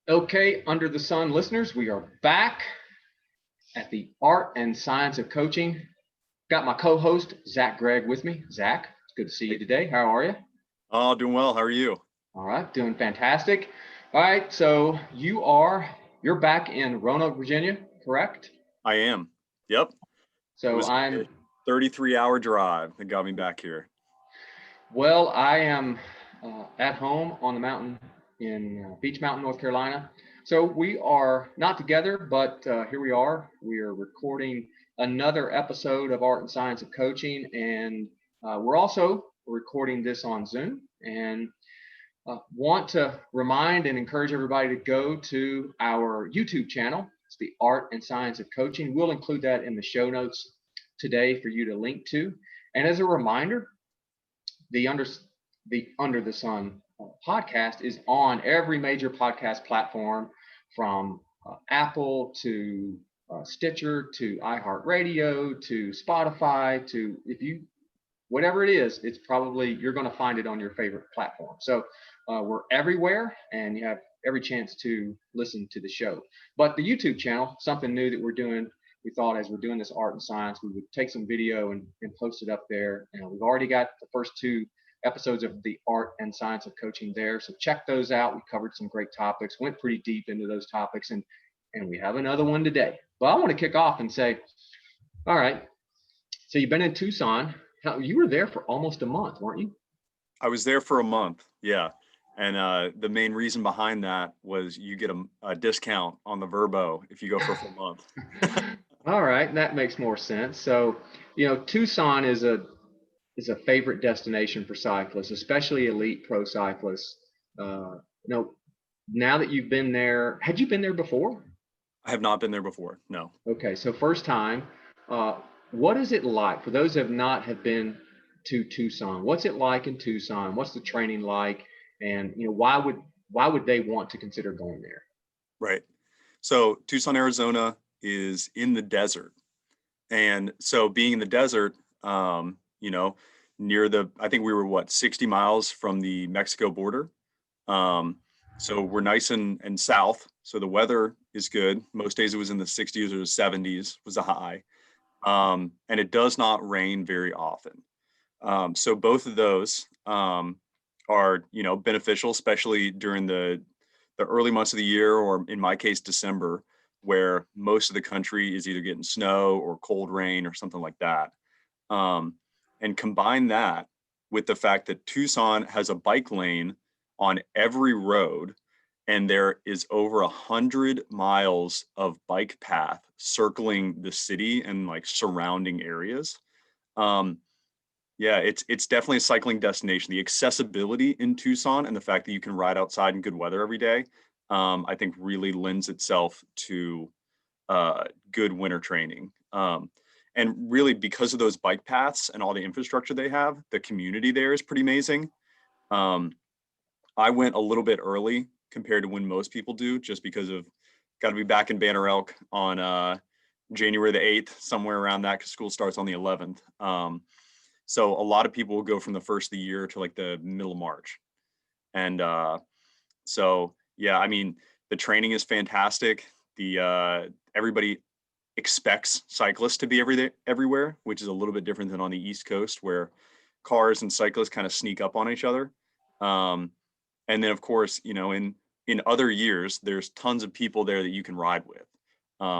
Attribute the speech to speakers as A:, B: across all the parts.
A: Okay, Under the Sun listeners, we are back at the Art and Science of Coaching. Got my co-host, Gregg, with me. Zach, it's good to see you today. How are you?
B: Oh, doing well. How are you?
A: All right, doing fantastic. All right, so you're back in Roanoke, Virginia, correct?
B: I am. Yep. It
A: So
B: was a 33-hour drive that got me back here.
A: Well, I am at home on the mountain in Beach Mountain, North Carolina. So we are not together, but here we are. We are recording another episode of Art and Science of Coaching, and we're also recording this on Zoom. And want to remind and encourage everybody to go to our YouTube channel. It's the Art and Science of Coaching. We'll include that in the show notes today for you to link to. And as a reminder, the Under the Sun podcast is on every major podcast platform, from Apple to Stitcher to iHeartRadio to Spotify to whatever it is, it's probably you're going to find it on your favorite platform. So we're everywhere, and you have every chance to listen to the show. But the YouTube channel, something new that we're doing. We thought as we're doing this art and science, we would take some video and post it up there. And we've already got the first 2 episodes of the Art and Science of Coaching there. So check those out. We covered some great topics, went pretty deep into those topics, and we have another one today. But I want to kick off and say, all right, so you've been in Tucson. You were there for almost a month, weren't you?
B: I was there for a month. Yeah. And the main reason behind that was you get a discount on the Verbo if you go for a full month.
A: All right, that makes more sense. So, Tucson is a favorite destination for cyclists, especially elite pro cyclists. Now that you've been there, had you been there before?
B: I have not been there before. No.
A: Okay, so first time. What is it like for those that have been to Tucson? What's it like in Tucson? What's the training like? And why would they want to consider going there?
B: Right. So Tucson, Arizona is in the desert. And so being in the desert, near I think we were 60 miles from the Mexico border. So we're nice and south. So the weather is good. Most days it was in the 60s or the 70s was a high. And it does not rain very often. So both of those are, beneficial, especially during the early months of the year, or in my case, December, where most of the country is either getting snow or cold rain or something like that. And combine that with the fact that Tucson has a bike lane on every road, and there is over 100 miles of bike path circling the city and surrounding areas. Yeah, it's definitely a cycling destination. The accessibility in Tucson and the fact that you can ride outside in good weather every day, I think really lends itself to good winter training. And really, because of those bike paths and all the infrastructure they have, the community there is pretty amazing. I went a little bit early compared to when most people do, just because of got to be back in Banner Elk on January the 8th, somewhere around that, because school starts on the 11th. So a lot of people will go from the first of the year to the middle of March. And so, yeah, I mean, the training is fantastic. Everybody expects cyclists to be everywhere, which is a little bit different than on the East Coast, where cars and cyclists kind of sneak up on each other. And then, of course, in other years, there's tons of people there that you can ride with,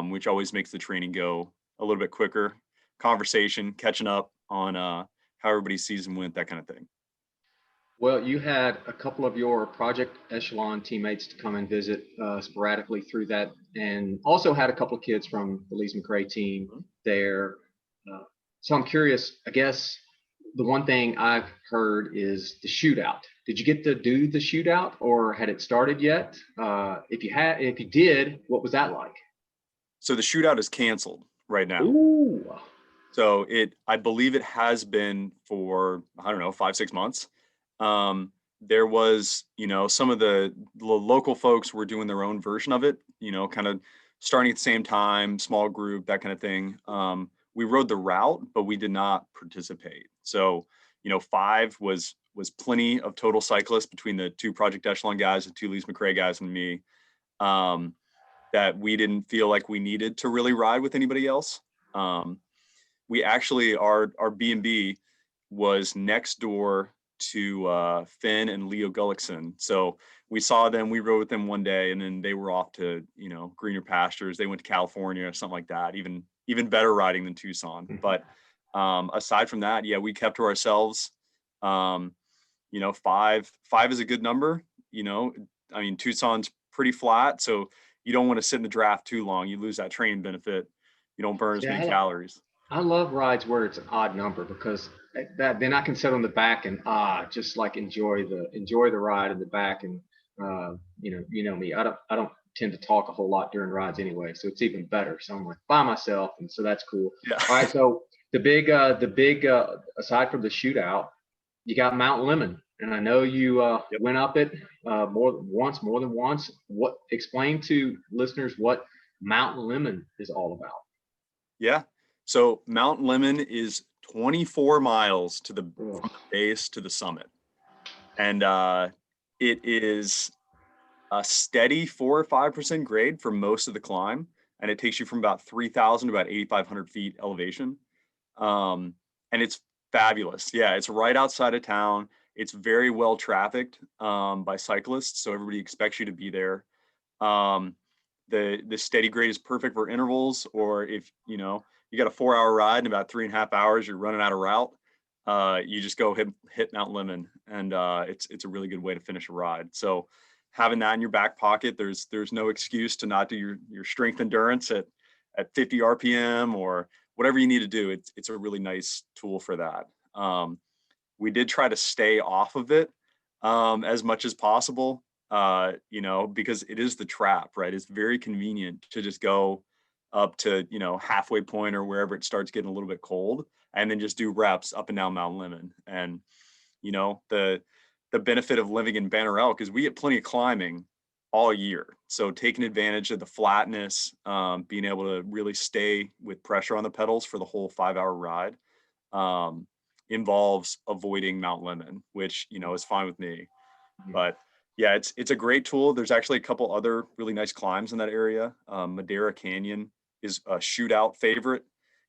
B: which always makes the training go a little bit quicker. Conversation, catching up on how everybody's season went, that kind of thing.
A: Well, you had a couple of your Project Echelon teammates to come and visit sporadically through that, and also had a couple of kids from the Lees-McRae team there. So I'm curious, I guess the one thing I've heard is the shootout. Did you get to do the shootout, or had it started yet? If you did, what was that like?
B: So the shootout is canceled right now.
A: Ooh.
B: So I believe it has been for, 5-6 months. There was, some of the local folks were doing their own version of it, kind of starting at the same time, small group, that kind of thing. We rode the route, but we did not participate. So, 5 was plenty of total cyclists between the 2 Project Echelon guys, the 2 Lees-McRae guys, and me. that we didn't feel like we needed to really ride with anybody else. We actually, our B&B was next door to Finn and Leo Gullickson. So we saw them, we rode with them one day, and then they were off to, greener pastures. They went to California or something like that, even better riding than Tucson. But aside from that, yeah, we kept to ourselves. Five is a good number. Tucson's pretty flat, so you don't want to sit in the draft too long. You lose that training benefit. You don't burn as many calories.
A: I love rides where it's an odd number, because then I can sit on the back and just like enjoy the ride in the back. And me, I don't tend to talk a whole lot during rides anyway, so it's even better. So I'm like by myself, and so that's cool.
B: Yeah.
A: All right, so the big aside from the shootout, you got Mount Lemmon, and I know you went up it more than once. Explain to listeners what Mount Lemmon is all about.
B: Yeah. So Mount Lemmon is 24 miles from the base to the summit. And it is a steady 4 or 5% grade for most of the climb. And it takes you from about 3,000 to about 8,500 feet elevation. And it's fabulous. Yeah, it's right outside of town. It's very well trafficked by cyclists, so everybody expects you to be there. The steady grade is perfect for intervals, or if you got a 4-hour ride in about 3.5 hours, you're running out of route. You just go hit Mount Lemmon, and it's a really good way to finish a ride. So having that in your back pocket, there's no excuse to not do your strength endurance at 50 RPM or whatever you need to do. It's a really nice tool for that. We did try to stay off of it as much as possible, because it is the trap, right? It's very convenient to just go up to, halfway point or wherever it starts getting a little bit cold, and then just do reps up and down Mount Lemmon. And, the benefit of living in Banner Elk is we get plenty of climbing all year. So taking advantage of the flatness, being able to really stay with pressure on the pedals for the whole 5-hour ride, involves avoiding Mount Lemmon, which, is fine with me. But yeah, it's a great tool. There's actually a couple other really nice climbs in that area. Madera Canyon is a shootout favorite.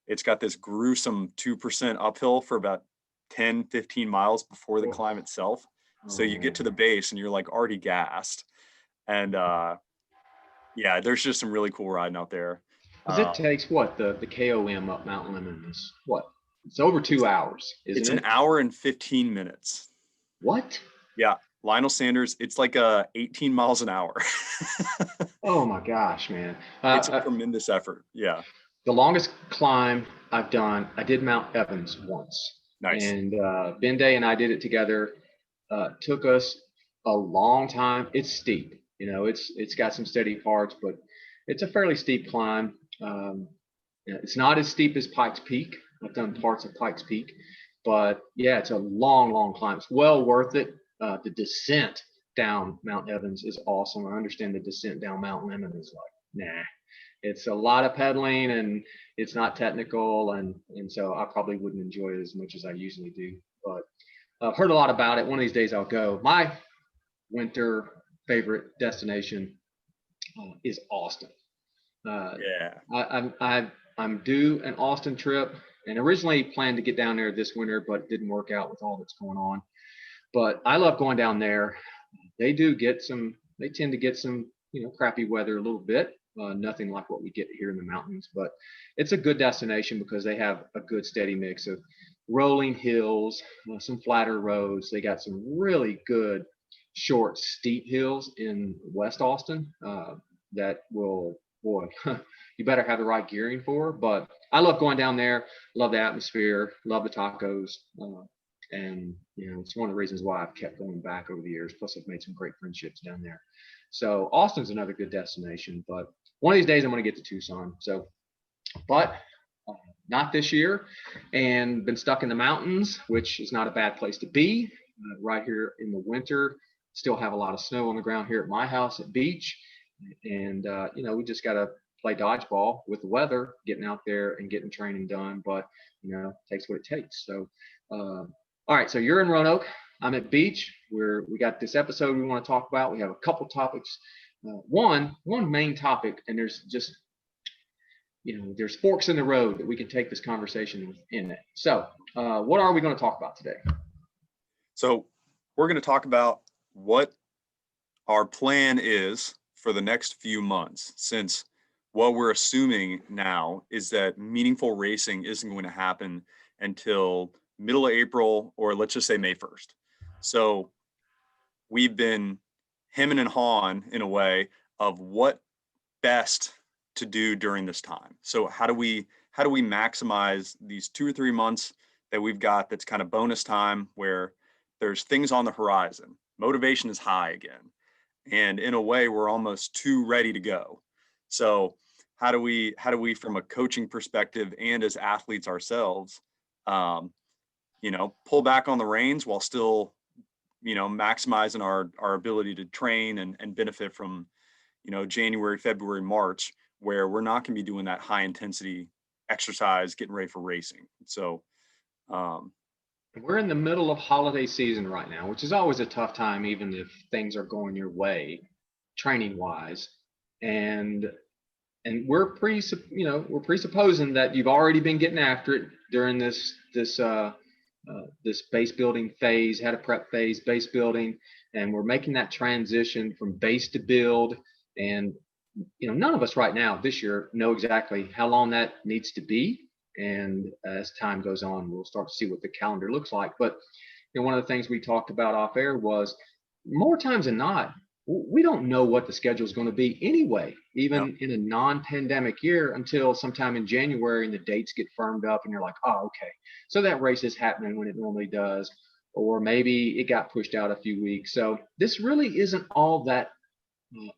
B: It's got this gruesome 2% uphill for about 10, 15 miles before the climb itself. So you get to the base and you're like already gassed. And yeah, there's just some really cool riding out there.
A: It takes the KOM up Mount Lemmon is what? It's over 2 hours, isn't it?
B: It's an hour and 15 minutes.
A: What?
B: Yeah. Lionel Sanders, it's like 18 miles an hour.
A: Oh my gosh, man.
B: It's a tremendous effort. Yeah.
A: The longest climb I've done, I did Mount Evans once.
B: Nice.
A: And Ben Day and I did it together. Took us a long time. It's steep. It's got some steady parts, but it's a fairly steep climb. It's not as steep as Pikes Peak. I've done parts of Pikes Peak, but yeah, it's a long, long climb. It's well worth it. The descent down Mount Evans is awesome. I understand the descent down Mount Lemmon is like, nah. It's a lot of pedaling and it's not technical, and so I probably wouldn't enjoy it as much as I usually do. But I've heard a lot about it. One of these days I'll go. My winter favorite destination is Austin.
B: Yeah.
A: I'm due an Austin trip, and originally planned to get down there this winter, but it didn't work out with all that's going on. But I love going down there. They tend to get some, crappy weather a little bit. Nothing like what we get here in the mountains, but it's a good destination because they have a good steady mix of rolling hills, some flatter roads. They got some really good short, steep hills in West Austin that will, boy, you better have the right gearing for. But I love going down there, love the atmosphere, love the tacos. And, it's one of the reasons why I've kept going back over the years. Plus, I've made some great friendships down there. So Austin's another good destination, but one of these days I'm going to get to Tucson. So, but not this year, and been stuck in the mountains, which is not a bad place to be. Right here in the winter, still have a lot of snow on the ground here at my house at Beach. And, we just got to play dodgeball with the weather, getting out there and getting training done. But, it takes what it takes. So, all right, so you're in Roanoke. I'm at Beach. We got this episode we want to talk about. We have a couple topics one main topic, and there's just, there's forks in the road that we can take this conversation in it. So what are we going to talk about today?
B: So we're going to talk about what our plan is for the next few months, since what we're assuming now is that meaningful racing isn't going to happen until middle of April, or let's just say May 1st. So we've been hemming and hawing in a way of what best to do during this time. So how do we maximize these 2 or 3 months that we've got, that's kind of bonus time where there's things on the horizon. Motivation is high again. And in a way, we're almost too ready to go. So how do we from a coaching perspective and as athletes ourselves, pull back on the reins while still, maximizing our ability to train and benefit from, January, February, March, where we're not going to be doing that high intensity exercise, getting ready for racing. So
A: we're in the middle of holiday season right now, which is always a tough time, even if things are going your way, training wise. And we're presupposing that you've already been getting after it during this base building phase, had a prep phase, base building, and we're making that transition from base to build. And none of us right now this year know exactly how long that needs to be. And as time goes on, we'll start to see what the calendar looks like. But one of the things we talked about off air was, more times than not, we don't know what the schedule is going to be anyway, even in a non-pandemic year, until sometime in January and the dates get firmed up and you're like, oh, okay, so that race is happening when it normally does, or maybe it got pushed out a few weeks. So this really isn't all that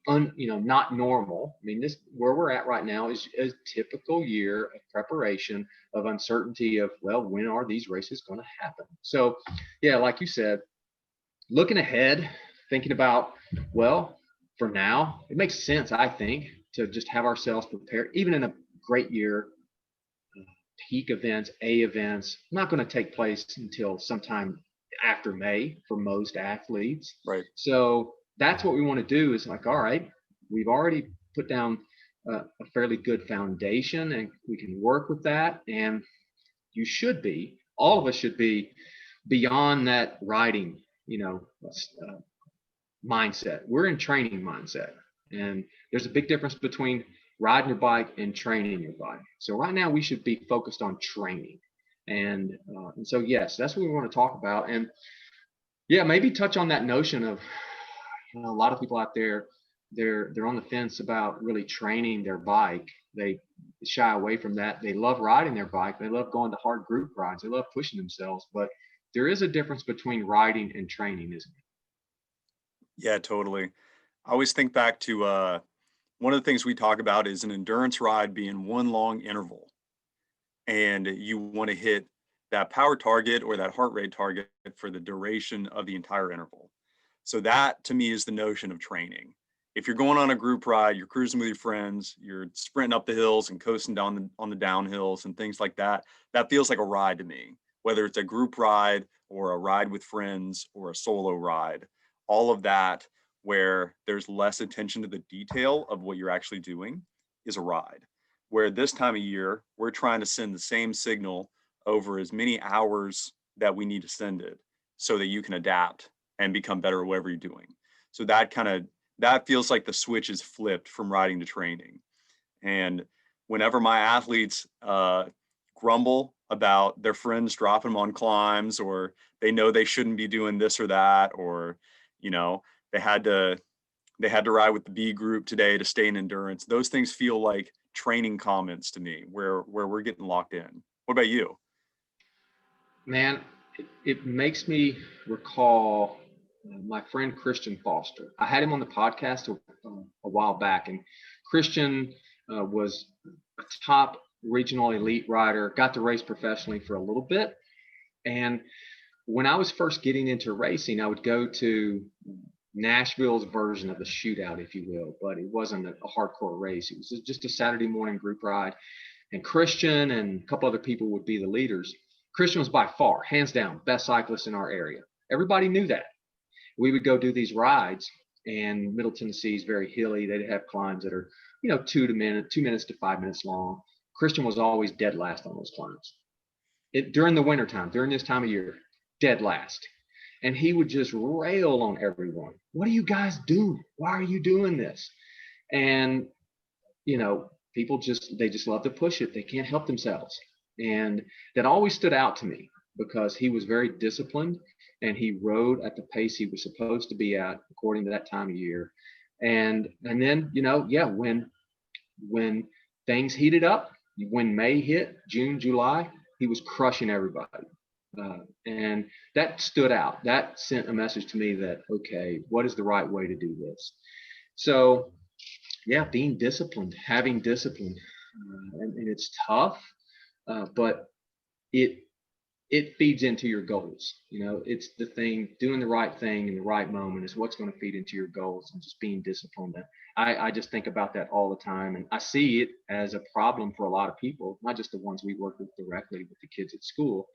A: not normal. I mean, this, where we're at right now, is a typical year of preparation, of uncertainty of, well, when are these races going to happen? So yeah, like you said, looking ahead, thinking about, well, for now, it makes sense, I think, to just have ourselves prepared. Even in a great year, peak events, events, not going to take place until sometime after May for most athletes.
B: Right.
A: So that's what we want to do, is like, all right, we've already put down a fairly good foundation, and we can work with that. And all of us should be beyond that riding, mindset. We're in training mindset, and there's a big difference between riding your bike and training your bike. So right now we should be focused on training. And so, yes, that's what we want to talk about. And yeah, maybe touch on that notion of, a lot of people out there, they're on the fence about really training their bike. They shy away from that. They love riding their bike. They love going to hard group rides. They love pushing themselves. But there is a difference between riding and training, isn't it?
B: Yeah, totally. I always think back to one of the things we talk about is an endurance ride being one long interval, and you want to hit that power target or that heart rate target for the duration of the entire interval. So that, to me, is the notion of training. If you're going on a group ride, you're cruising with your friends, you're sprinting up the hills and coasting down on the downhills and things like that, that feels like a ride to me. Whether it's a group ride or a ride with friends or a solo ride, all of that where there's less attention to the detail of what you're actually doing is a ride. Where this time of year, we're trying to send the same signal over as many hours that we need to send it, so that you can adapt and become better at whatever you're doing. So that feels like the switch is flipped from riding to training. And whenever my athletes grumble about their friends dropping them on climbs, or they know they shouldn't be doing this or that, or they had to ride with the B group today to stay in endurance, those things feel like training comments to me, where we're getting locked in. What about you?
A: Man, it makes me recall my friend Christian Foster. I had him on the podcast a while back, and Christian was a top regional elite rider, got to race professionally for a little bit. And when I was first getting into racing, I would go to Nashville's version of the shootout, if you will, but it wasn't a hardcore race. It was just a Saturday morning group ride. And Christian and a couple other people would be the leaders. Christian was by far, hands down, best cyclist in our area. Everybody knew that. We would go do these rides, and Middle Tennessee is very hilly. They have climbs that are, 2 minutes to 5 minutes long. Christian was always dead last on those climbs. During the wintertime, during this time of year, dead last. And he would just rail on everyone. What are you guys doing? Why are you doing this? And, people they just love to push it. They can't help themselves. And that always stood out to me because he was very disciplined and he rode at the pace he was supposed to be at according to that time of year. And then, when things heated up, when May hit, June, July, he was crushing everybody. And that stood out. That sent a message to me that, okay, what is the right way to do this? So, yeah, being disciplined, having discipline, and it's tough, but it feeds into your goals. It's the thing, doing the right thing in the right moment is what's going to feed into your goals, and just being disciplined. I just think about that all the time, and I see it as a problem for a lot of people, not just the ones we work with directly with the kids at school,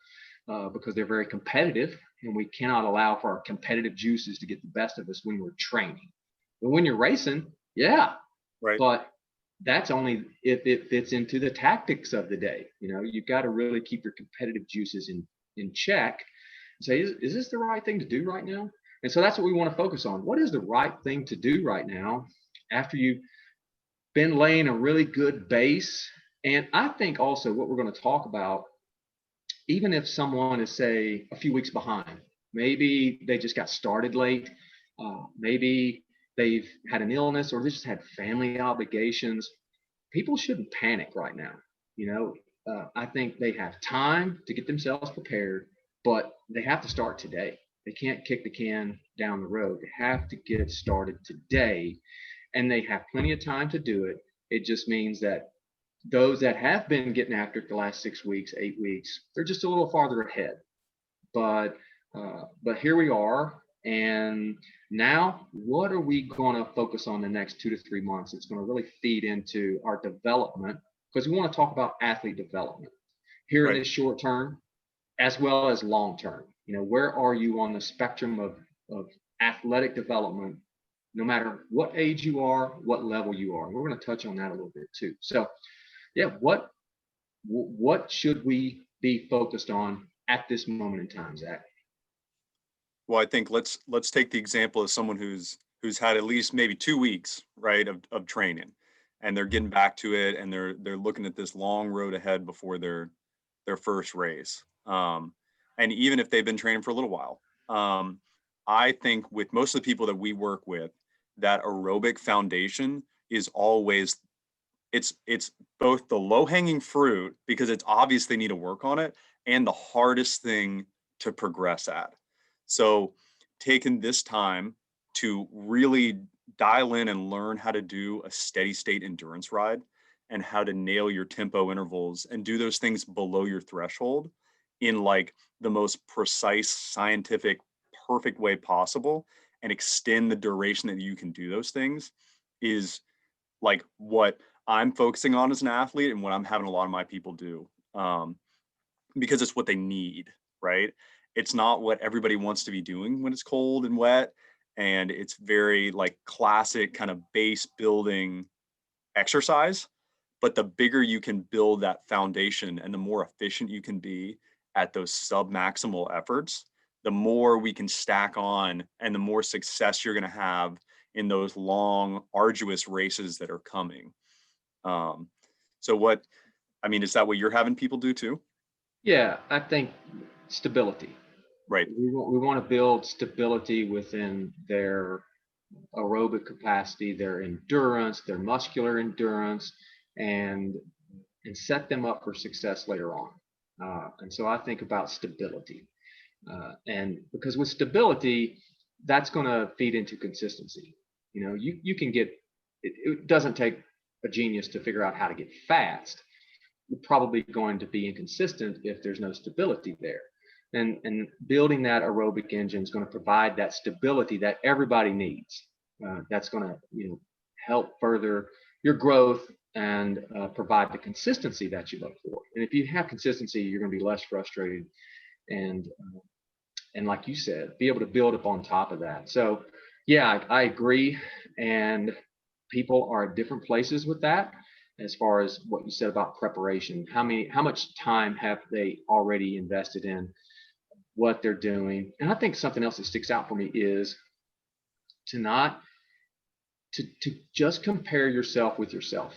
A: because they're very competitive, and we cannot allow for our competitive juices to get the best of us when we're training. But when you're racing, yeah,
B: Right.
A: but that's only if it fits into the tactics of the day. You've got to really keep your competitive juices in check and say, is this the right thing to do right now? And so that's what we want to focus on. What is the right thing to do right now after you've been laying a really good base? And I think also what we're going to talk about, even if someone is, say, a few weeks behind, maybe they just got started late, maybe they've had an illness or they just had family obligations, people shouldn't panic right now. I think they have time to get themselves prepared, but they have to start today. They can't kick the can down the road. They have to get started today, and they have plenty of time to do it. It just means that those that have been getting after it the last 6 weeks, 8 weeks, they're just a little farther ahead. But here we are. And now, what are we going to focus on the next 2 to 3 months? It's going to really feed into our development, because we want to talk about athlete development here in this short term, as well as long term. Where are you on the spectrum of athletic development, no matter what age you are, what level you are? We're going to touch on that a little bit too. So, yeah, what should we be focused on at this moment in time, Zach?
B: Well, I think let's take the example of someone who's had at least maybe 2 weeks, right, of training, and they're getting back to it, and they're looking at this long road ahead before their first race. And even if they've been training for a little while, I think with most of the people that we work with, that aerobic foundation is always, it's both the low-hanging fruit, because it's obvious they need to work on it, and the hardest thing to progress at. So taking this time to really dial in and learn how to do a steady state endurance ride, and how to nail your tempo intervals and do those things below your threshold in like the most precise, scientific, perfect way possible, and extend the duration that you can do those things, is like what I'm focusing on as an athlete, and what I'm having a lot of my people do, because it's what they need, right? It's not what everybody wants to be doing when it's cold and wet, and it's very like classic kind of base building exercise. But the bigger you can build that foundation, and the more efficient you can be at those sub-maximal efforts, the more we can stack on, and the more success you're going to have in those long, arduous races that are coming. So is that what you're having people do too?
A: Yeah, I think stability.
B: Right.
A: We want to build stability within their aerobic capacity, their endurance, their muscular endurance, and set them up for success later on. And so I think about stability. And because with stability, that's going to feed into consistency. You can get, it doesn't take a genius to figure out how to get fast. You're probably going to be inconsistent if there's no stability there. And building that aerobic engine is going to provide that stability that everybody needs. That's going to help further your growth and provide the consistency that you look for. And if you have consistency, you're going to be less frustrated, and like you said, be able to build up on top of that. So Yeah, I agree. And people are at different places with that as far as what you said about preparation. How much time have they already invested in what they're doing? And I think something else that sticks out for me is to not to just compare yourself with yourself,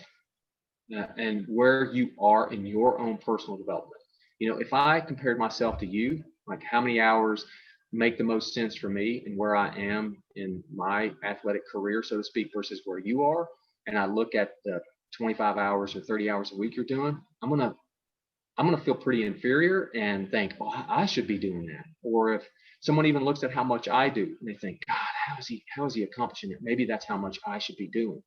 A: and where you are in your own personal development. If I compared myself to you, like how many hours make the most sense for me and where I am in my athletic career, so to speak, versus where you are, and I look at the 25 hours or 30 hours a week you're doing, I'm gonna feel pretty inferior and think, oh, I should be doing that. Or if someone even looks at how much I do and they think, God, how is he accomplishing it? Maybe that's how much I should be doing.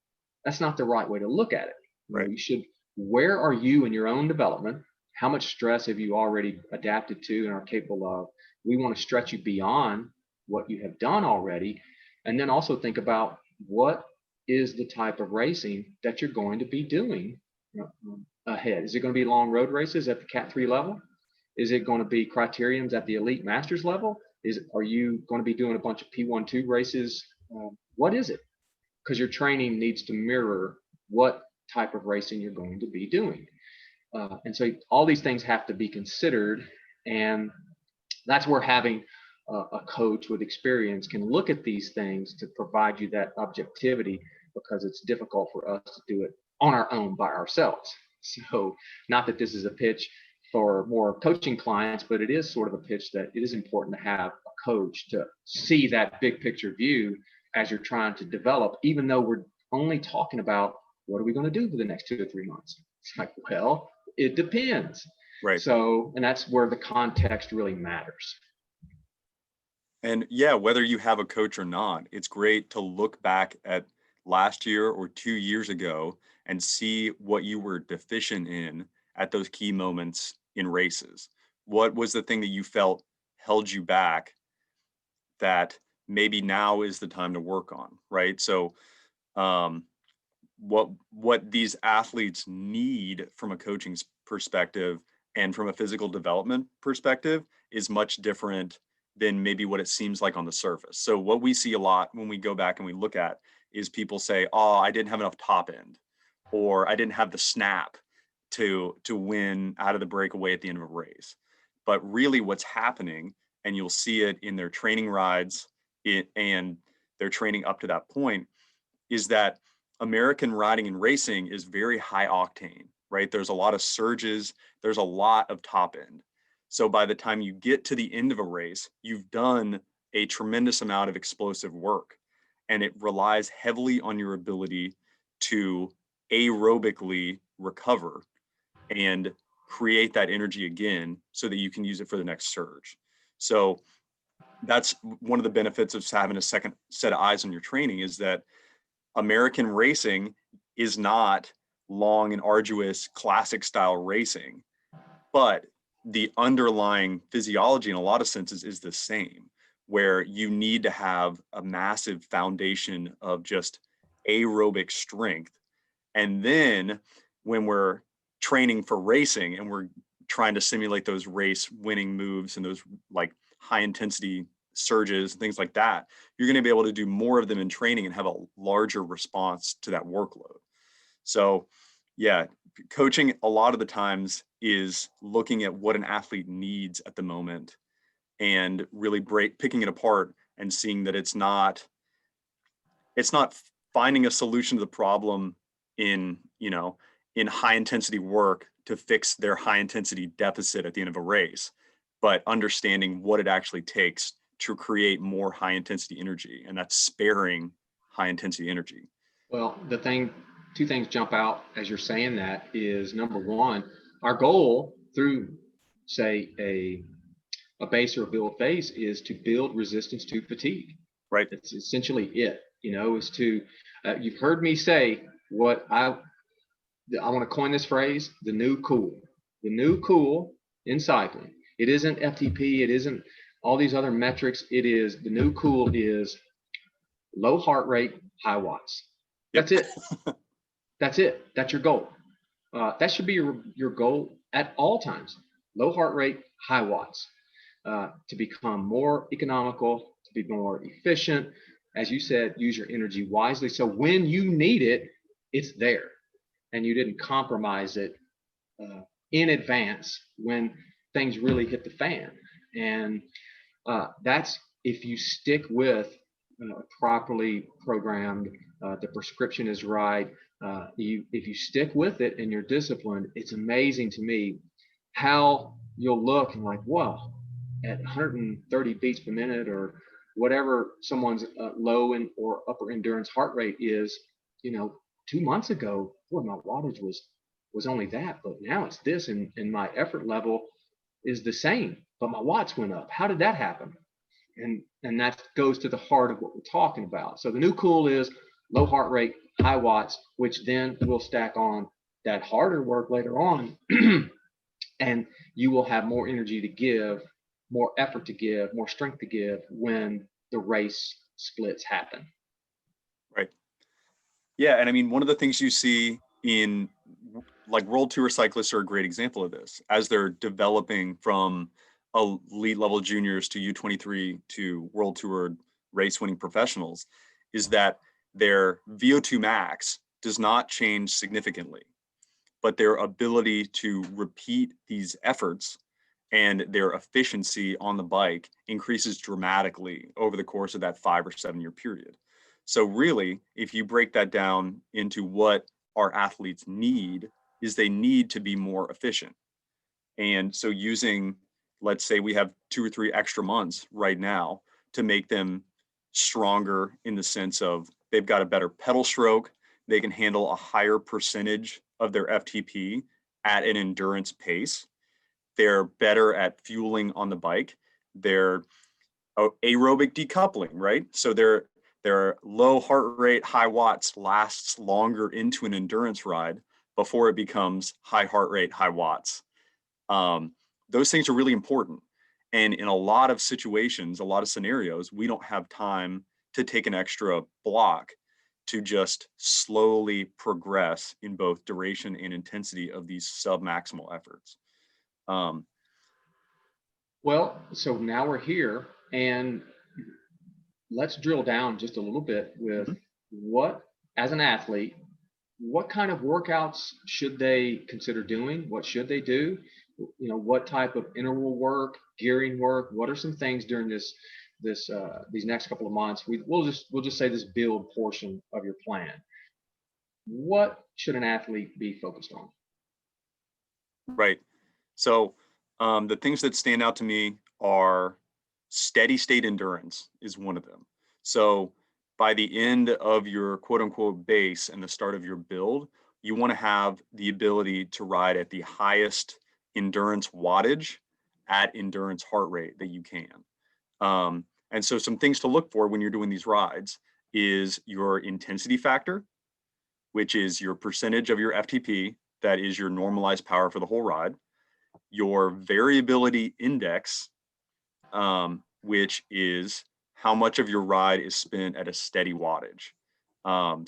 A: That's not the right way to look at it.
B: Right.
A: You should, where are you in your own development? How much stress have you already adapted to and are capable of? We want to stretch you beyond what you have done already. And then also think about what is the type of racing that you're going to be doing ahead. Is it going to be long road races at the Cat 3 level? Is it going to be criteriums at the elite masters level? Are you going to be doing a bunch of P1-2 races? What is it? Because your training needs to mirror what type of racing you're going to be doing. And so all these things have to be considered. And that's where having a coach with experience can look at these things to provide you that objectivity, because it's difficult for us to do it on our own by ourselves. So not that this is a pitch for more coaching clients, but it is sort of a pitch that it is important to have a coach to see that big picture view as you're trying to develop, even though we're only talking about what are we going to do for the next 2 to 3 months. It's like, well, it depends.
B: Right.
A: So, and that's where the context really matters.
B: And yeah, whether you have a coach or not, it's great to look back at last year or 2 years ago and see what you were deficient in at those key moments in races. What was the thing that you felt held you back that maybe now is the time to work on, right? So what these athletes need from a coaching perspective and from a physical development perspective is much different than maybe what it seems like on the surface. So what we see a lot when we go back and we look at is people say, oh, I didn't have enough top end, or I didn't have the snap to win out of the breakaway at the end of a race. But really what's happening, and you'll see it in their training rides and their training up to that point, is that American riding and racing is very high octane, right? There's a lot of surges, there's a lot of top end. So by the time you get to the end of a race, you've done a tremendous amount of explosive work, and it relies heavily on your ability to aerobically recover and create that energy again so that you can use it for the next surge. So that's one of the benefits of having a second set of eyes on your training, is that American racing is not long and arduous classic style racing, but the underlying physiology in a lot of senses is the same, where you need to have a massive foundation of just aerobic strength. And then when we're training for racing and we're trying to simulate those race winning moves and those like high intensity surges and things like that, you're going to be able to do more of them in training and have a larger response to that workload. So yeah, coaching a lot of the times is looking at what an athlete needs at the moment and really picking it apart and seeing that it's not finding a solution to the problem in high intensity work to fix their high intensity deficit at the end of a race, but understanding what it actually takes to create more high intensity energy, and that's sparing high intensity energy.
A: Well, two things jump out as you're saying that is, number one, our goal through, say, a base or a build phase is to build resistance to fatigue.
B: Right.
A: That's essentially it, is to, you've heard me say what I want to coin this phrase, the new cool in cycling. It isn't FTP. It isn't all these other metrics. It is the new cool is low heart rate, high watts.
B: Yep.
A: That's it. That's it. That's your goal. That should be your goal at all times. Low heart rate, high watts, to become more economical, to be more efficient, as you said, use your energy wisely. So when you need it, it's there, and you didn't compromise it in advance when things really hit the fan. And that's if you stick with properly programmed, the prescription is right. If you stick with it and you're disciplined, it's amazing to me how you'll look and like, whoa, at 130 beats per minute or whatever someone's low or upper endurance heart rate is, 2 months ago, boy, my wattage was only that, but now it's this, and my effort level is the same, but my watts went up. How did that happen? And that goes to the heart of what we're talking about. So the new cool is low heart rate, high watts, which then will stack on that harder work later on, and you will have more energy to give, more effort to give, more strength to give when the race splits happen.
B: Right. Yeah, and I mean, one of the things you see in like World Tour cyclists are a great example of this as they're developing from elite level juniors to U23 to World Tour race winning professionals, is that their VO2 max does not change significantly, but their ability to repeat these efforts and their efficiency on the bike increases dramatically over the course of that 5 or 7 year period. So really, if you break that down into what our athletes need, is they need to be more efficient. And so using, let's say we have 2 or 3 extra months right now to make them stronger in the sense of they've got a better pedal stroke, they can handle a higher percentage of their FTP at an endurance pace. They're better at fueling on the bike. They're aerobic decoupling, right? So their low heart rate, high watts lasts longer into an endurance ride before it becomes high heart rate, high watts. Those things are really important. And in a lot of situations, a lot of scenarios, we don't have time to take an extra block to just slowly progress in both duration and intensity of these sub-maximal efforts.
A: Well, so now we're here, and let's drill down just a little bit with what, as an athlete, what kind of workouts should they consider doing? What should they do? What type of interval work, gearing work? What are some things during these next couple of months? We'll just say this build portion of your plan. What should an athlete be focused on?
B: Right. So the things that stand out to me are steady state endurance is one of them. So by the end of your quote unquote base and the start of your build, you want to have the ability to ride at the highest endurance wattage at endurance heart rate that you can. And so some things to look for when you're doing these rides is your intensity factor, which is your percentage of your FTP, that is your normalized power for the whole ride, your variability index, which is how much of your ride is spent at a steady wattage.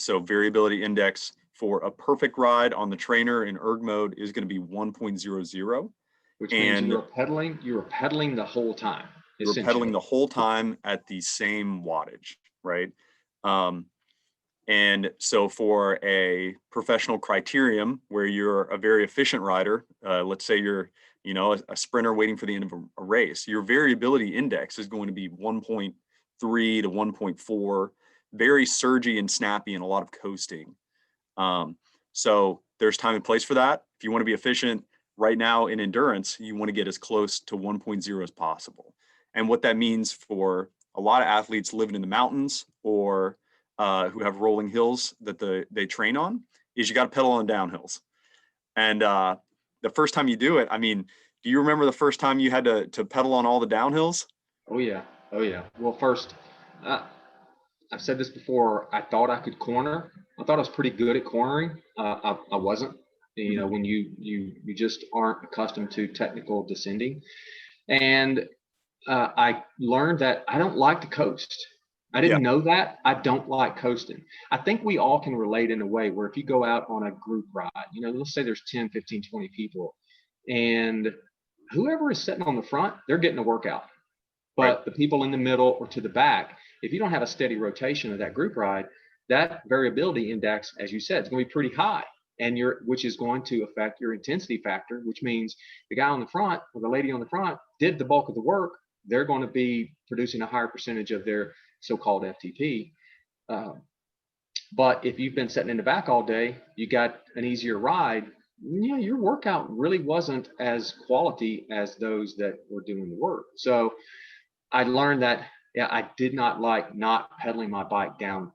B: So variability index for a perfect ride on the trainer in erg mode is going to be 1.00.
A: Which means you were pedaling the whole time.
B: You're pedaling the whole time at the same wattage, right? And so for a professional criterium where you're a very efficient rider, let's say you're, a sprinter waiting for the end of a race, your variability index is going to be 1.3 to 1.4, very surgy and snappy and a lot of coasting. So there's time and place for that. If you want to be efficient right now in endurance, you want to get as close to 1.0 as possible. And what that means for a lot of athletes living in the mountains or who have rolling hills that they train on is you got to pedal on downhills. And the first time you do it, I mean, do you remember the first time you had to pedal on all the downhills?
A: Oh yeah. Well, first, I've said this before, I thought I could corner. I thought I was pretty good at cornering. I wasn't, when you just aren't accustomed to technical descending. And I learned that I don't like to coast. I didn't know that. I don't like coasting. I think we all can relate in a way where if you go out on a group ride, let's say there's 10, 15, 20 people, and whoever is sitting on the front, they're getting a workout. But the people in the middle or to the back, if you don't have a steady rotation of that group ride, that variability index, as you said, is going to be pretty high, and which is going to affect your intensity factor, which means the guy on the front or the lady on the front did the bulk of the work. They're going to be producing a higher percentage of their so-called FTP. But if you've been sitting in the back all day, you got an easier ride, your workout really wasn't as quality as those that were doing the work. So I learned that I did not like not pedaling my bike down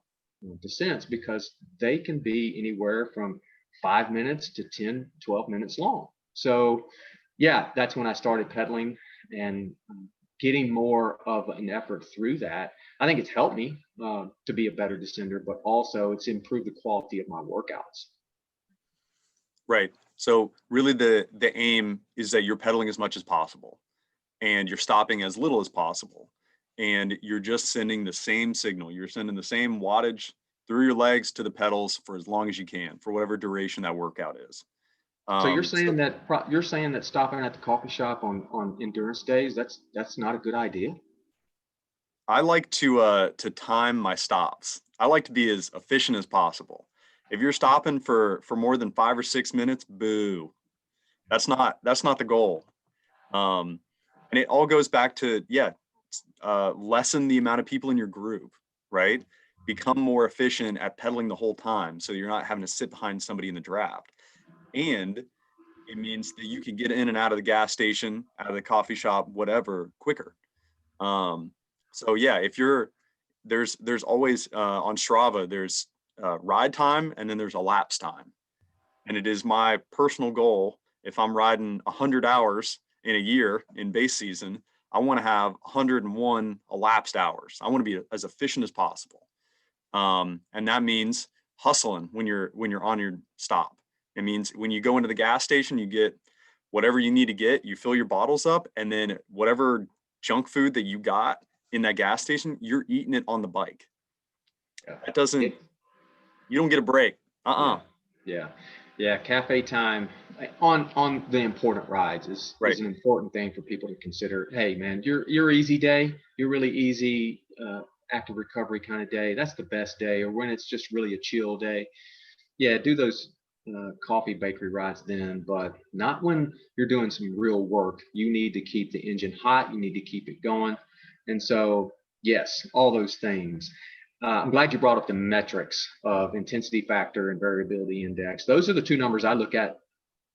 A: descents, because they can be anywhere from 5 minutes to 10, 12 minutes long. So yeah, that's when I started pedaling and getting more of an effort through that. I think it's helped me to be a better descender, but also it's improved the quality of my workouts.
B: Right. So really the aim is that you're pedaling as much as possible and you're stopping as little as possible. And you're just sending the same signal. You're sending the same wattage through your legs to the pedals for as long as you can, for whatever duration that workout is.
A: So you're saying that stopping at the coffee shop on endurance days, that's not a good idea?
B: I like to time my stops. I like to be as efficient as possible. If you're stopping for more than 5 or 6 minutes, boo. That's not the goal. And it all goes back to lessen the amount of people in your group, right? Become more efficient at pedaling the whole time, so you're not having to sit behind somebody in the draft. And it means that you can get in and out of the gas station, out of the coffee shop, whatever, quicker. So yeah, if there's always on Strava, there's ride time and then there's elapsed time. And it is my personal goal, if I'm riding 100 hours in a year in base season, I want to have 101 elapsed hours. I want to be as efficient as possible. And that means hustling when you're on your stop. It means when you go into the gas station, you get whatever you need to get, you fill your bottles up, and then whatever junk food that you got in that gas station, you're eating it on the bike. That doesn't, you don't get a break.
A: Yeah. Cafe time on the important rides is an important thing for people to consider. Hey man, your easy day, your really easy active recovery kind of day, that's the best day. Or when it's just really a chill day, do those coffee bakery rides then, but not when you're doing some real work. You need to keep the engine hot, you need to keep it going. And so yes, all those things. I'm glad you brought up the metrics of intensity factor and variability index. Those are the two numbers I look at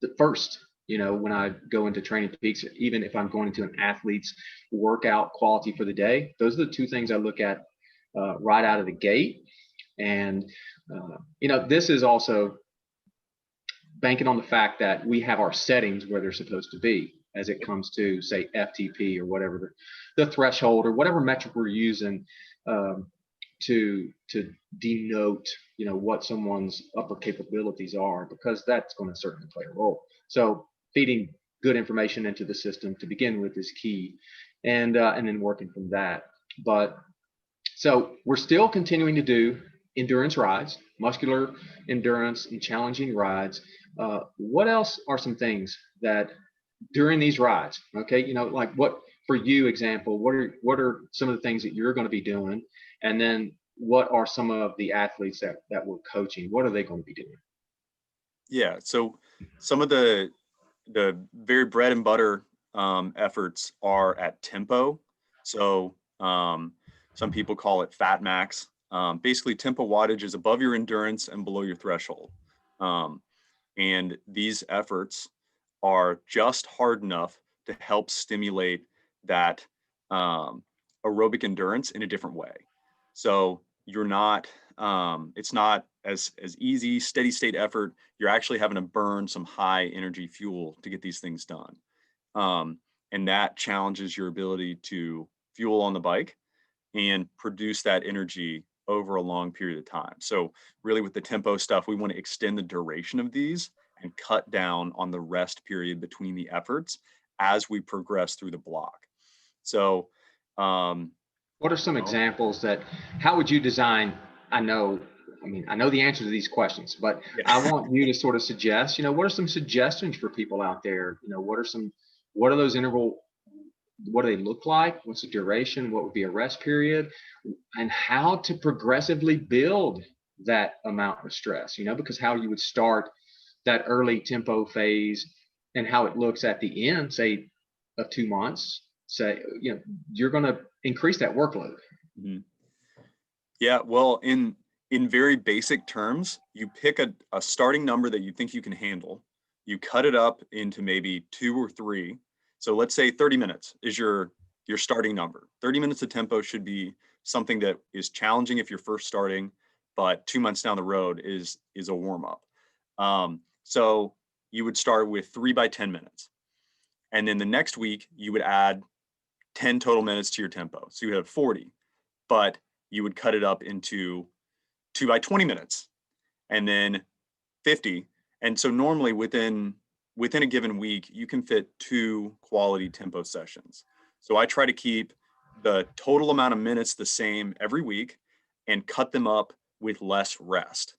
A: the first, when I go into Training Peaks. Even if I'm going into an athlete's workout quality for the day, those are the two things I look at right out of the gate. And this is also banking on the fact that we have our settings where they're supposed to be as it comes to, say, FTP or whatever the threshold or whatever metric we're using to denote what someone's upper capabilities are, because that's going to certainly play a role. So feeding good information into the system to begin with is key, and then working from that. But so we're still continuing to do endurance rides, muscular endurance and challenging rides. What else are some things that during these rides, okay, like what, for you example, what are some of the things that you're going to be doing? And then what are some of the athletes that we're coaching? What are they going to be doing?
B: Yeah. So some of the very bread and butter efforts are at tempo. So some people call it fat max. Basically, tempo wattage is above your endurance and below your threshold. And these efforts are just hard enough to help stimulate that aerobic endurance in a different way. So you're not, it's not as easy, steady state effort. You're actually having to burn some high energy fuel to get these things done. And that challenges your ability to fuel on the bike and produce that energy over a long period of time. So really with the tempo stuff, we want to extend the duration of these and cut down on the rest period between the efforts as we progress through the block. So
A: what are some examples how would you design? I know the answer to these questions, but I want you to sort of suggest, what are some suggestions for people out there? What are those interval what do they look like? What's the duration? What would be a rest period? And how to progressively build that amount of stress, because how you would start that early tempo phase and how it looks at the end, say, of 2 months, say, you're going to increase that workload.
B: Mm-hmm. Yeah, well, in very basic terms, you pick a starting number that you think you can handle. You cut it up into maybe 2 or 3. So let's say 30 minutes is your starting number. 30 minutes of tempo should be something that is challenging if you're first starting, but 2 months down the road is a warm up. So you would start with 3 by 10 minutes. And then the next week you would add 10 total minutes to your tempo. So you have 40, but you would cut it up into 2 by 20 minutes and then 50. And so normally within a given week, you can fit 2 quality tempo sessions. So I try to keep the total amount of minutes the same every week and cut them up with less rest.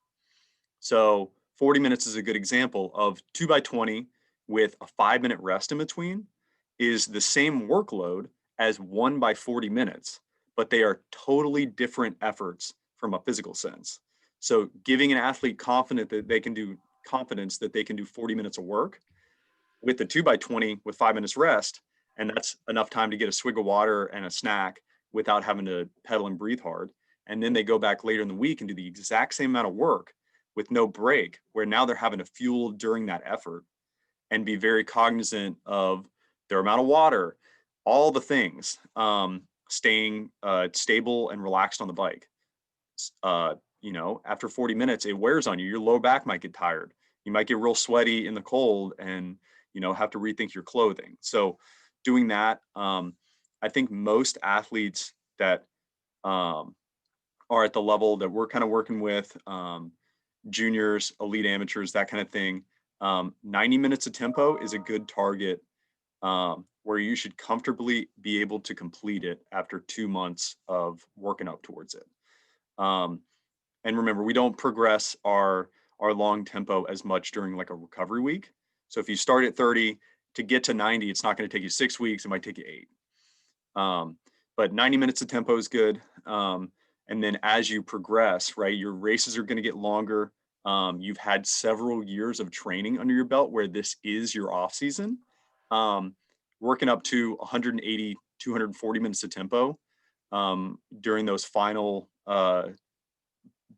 B: So 40 minutes is a good example of 2 by 20 with a 5-minute rest in between is the same workload as 1 by 40 minutes, but they are totally different efforts from a physical sense. So giving an athlete confidence that they can do 40 minutes of work with the 2 by 20 with 5 minutes rest, and that's enough time to get a swig of water and a snack without having to pedal and breathe hard. And then they go back later in the week and do the exact same amount of work with no break, where now they're having to fuel during that effort and be very cognizant of their amount of water, all the things, staying stable and relaxed on the bike. After 40 minutes, it wears on you. Your low back might get tired. You might get real sweaty in the cold and, have to rethink your clothing. So doing that, I think most athletes that are at the level that we're kind of working with, juniors, elite amateurs, that kind of thing, 90 minutes of tempo is a good target where you should comfortably be able to complete it after 2 months of working up towards it. And remember, we don't progress our long tempo as much during like a recovery week. So if you start at 30 to get to 90, it's not going to take you 6 weeks. It might take you 8. But 90 minutes of tempo is good. And then as you progress, right, your races are going to get longer. You've had several years of training under your belt where this is your off season. Working up to 180, 240 minutes of tempo during those final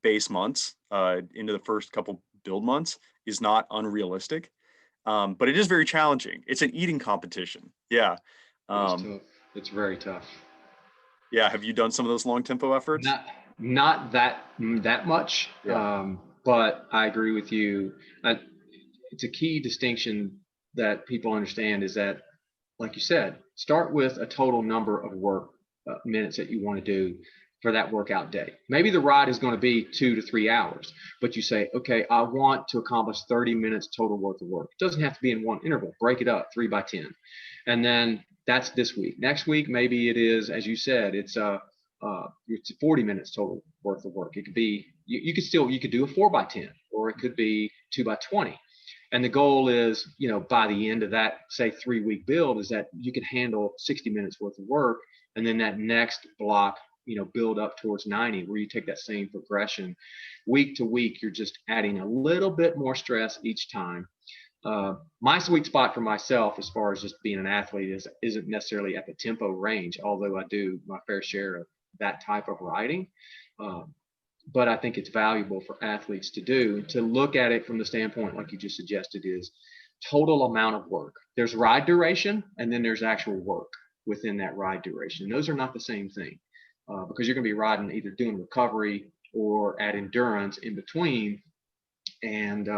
B: base months into the first couple build months is not unrealistic, but it is very challenging. It's an eating competition. Yeah.
A: It's very tough.
B: Yeah. Have you done some of those long tempo efforts?
A: Not that much. Yeah. But I agree with you. It's a key distinction that people understand is that, like you said, start with a total number of work minutes that you want to do for that workout day. Maybe the ride is going to be 2 to 3 hours, but you say, okay, I want to accomplish 30 minutes total worth of work. It doesn't have to be in one interval. Break it up 3 by 10. And then that's this week. Next week, maybe it is, as you said, it's 40 minutes total worth of work. It could be, you could do a 4 by 10, or it could be 2 by 20. And the goal is, by the end of that, say 3-week build, is that you can handle 60 minutes worth of work. And then that next block, build up towards 90, where you take that same progression week to week. You're just adding a little bit more stress each time. My sweet spot for myself, as far as just being an athlete, isn't necessarily at the tempo range, although I do my fair share of that type of riding. But I think it's valuable for athletes to look at it from the standpoint, like you just suggested, is total amount of work. There's ride duration, and then there's actual work within that ride duration. Those are not the same thing, because you're going to be riding, either doing recovery or at endurance in between. And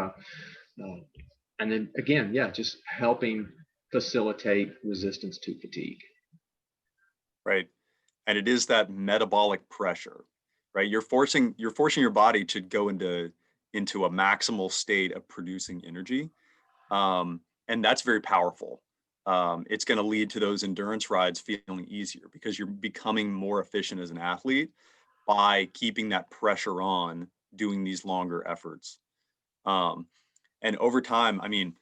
A: then again, just helping facilitate resistance to fatigue.
B: Right. And it is that metabolic pressure, right? You're forcing your body to go into a maximal state of producing energy. And that's very powerful. It's going to lead to those endurance rides feeling easier because you're becoming more efficient as an athlete by keeping that pressure on doing these longer efforts. And over time, I mean,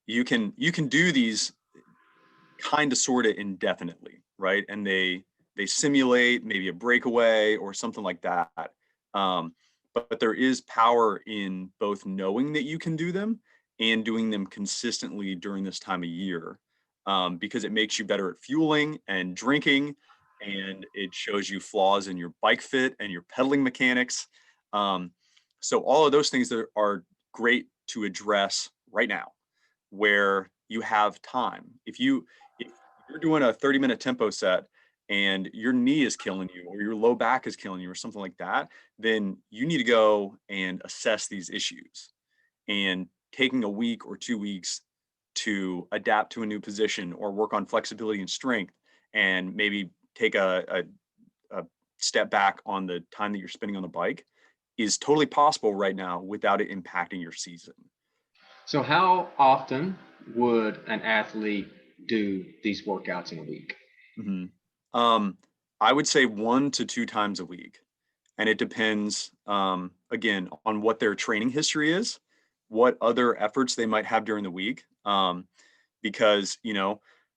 B: you can do these kind of sort of indefinitely, right? And they simulate maybe a breakaway or something like that. But there is power in both knowing that you can do them and doing them consistently during this time of year, because it makes you better at fueling and drinking, and it shows you flaws in your bike fit and your pedaling mechanics. So all of those things that are great to address right now, where you have time. If you're doing a 30-minute tempo set and your knee is killing you or your low back is killing you or something like that, then you need to go and assess these issues. And taking a week or 2 weeks to adapt to a new position or work on flexibility and strength, and maybe take a step back on the time that you're spending on the bike, is totally possible right now without it impacting your season.
A: So how often would an athlete do these workouts in a week?
B: I would say 1 to 2 times a week. And it depends, again, on what their training history is, what other efforts they might have during the week. Because,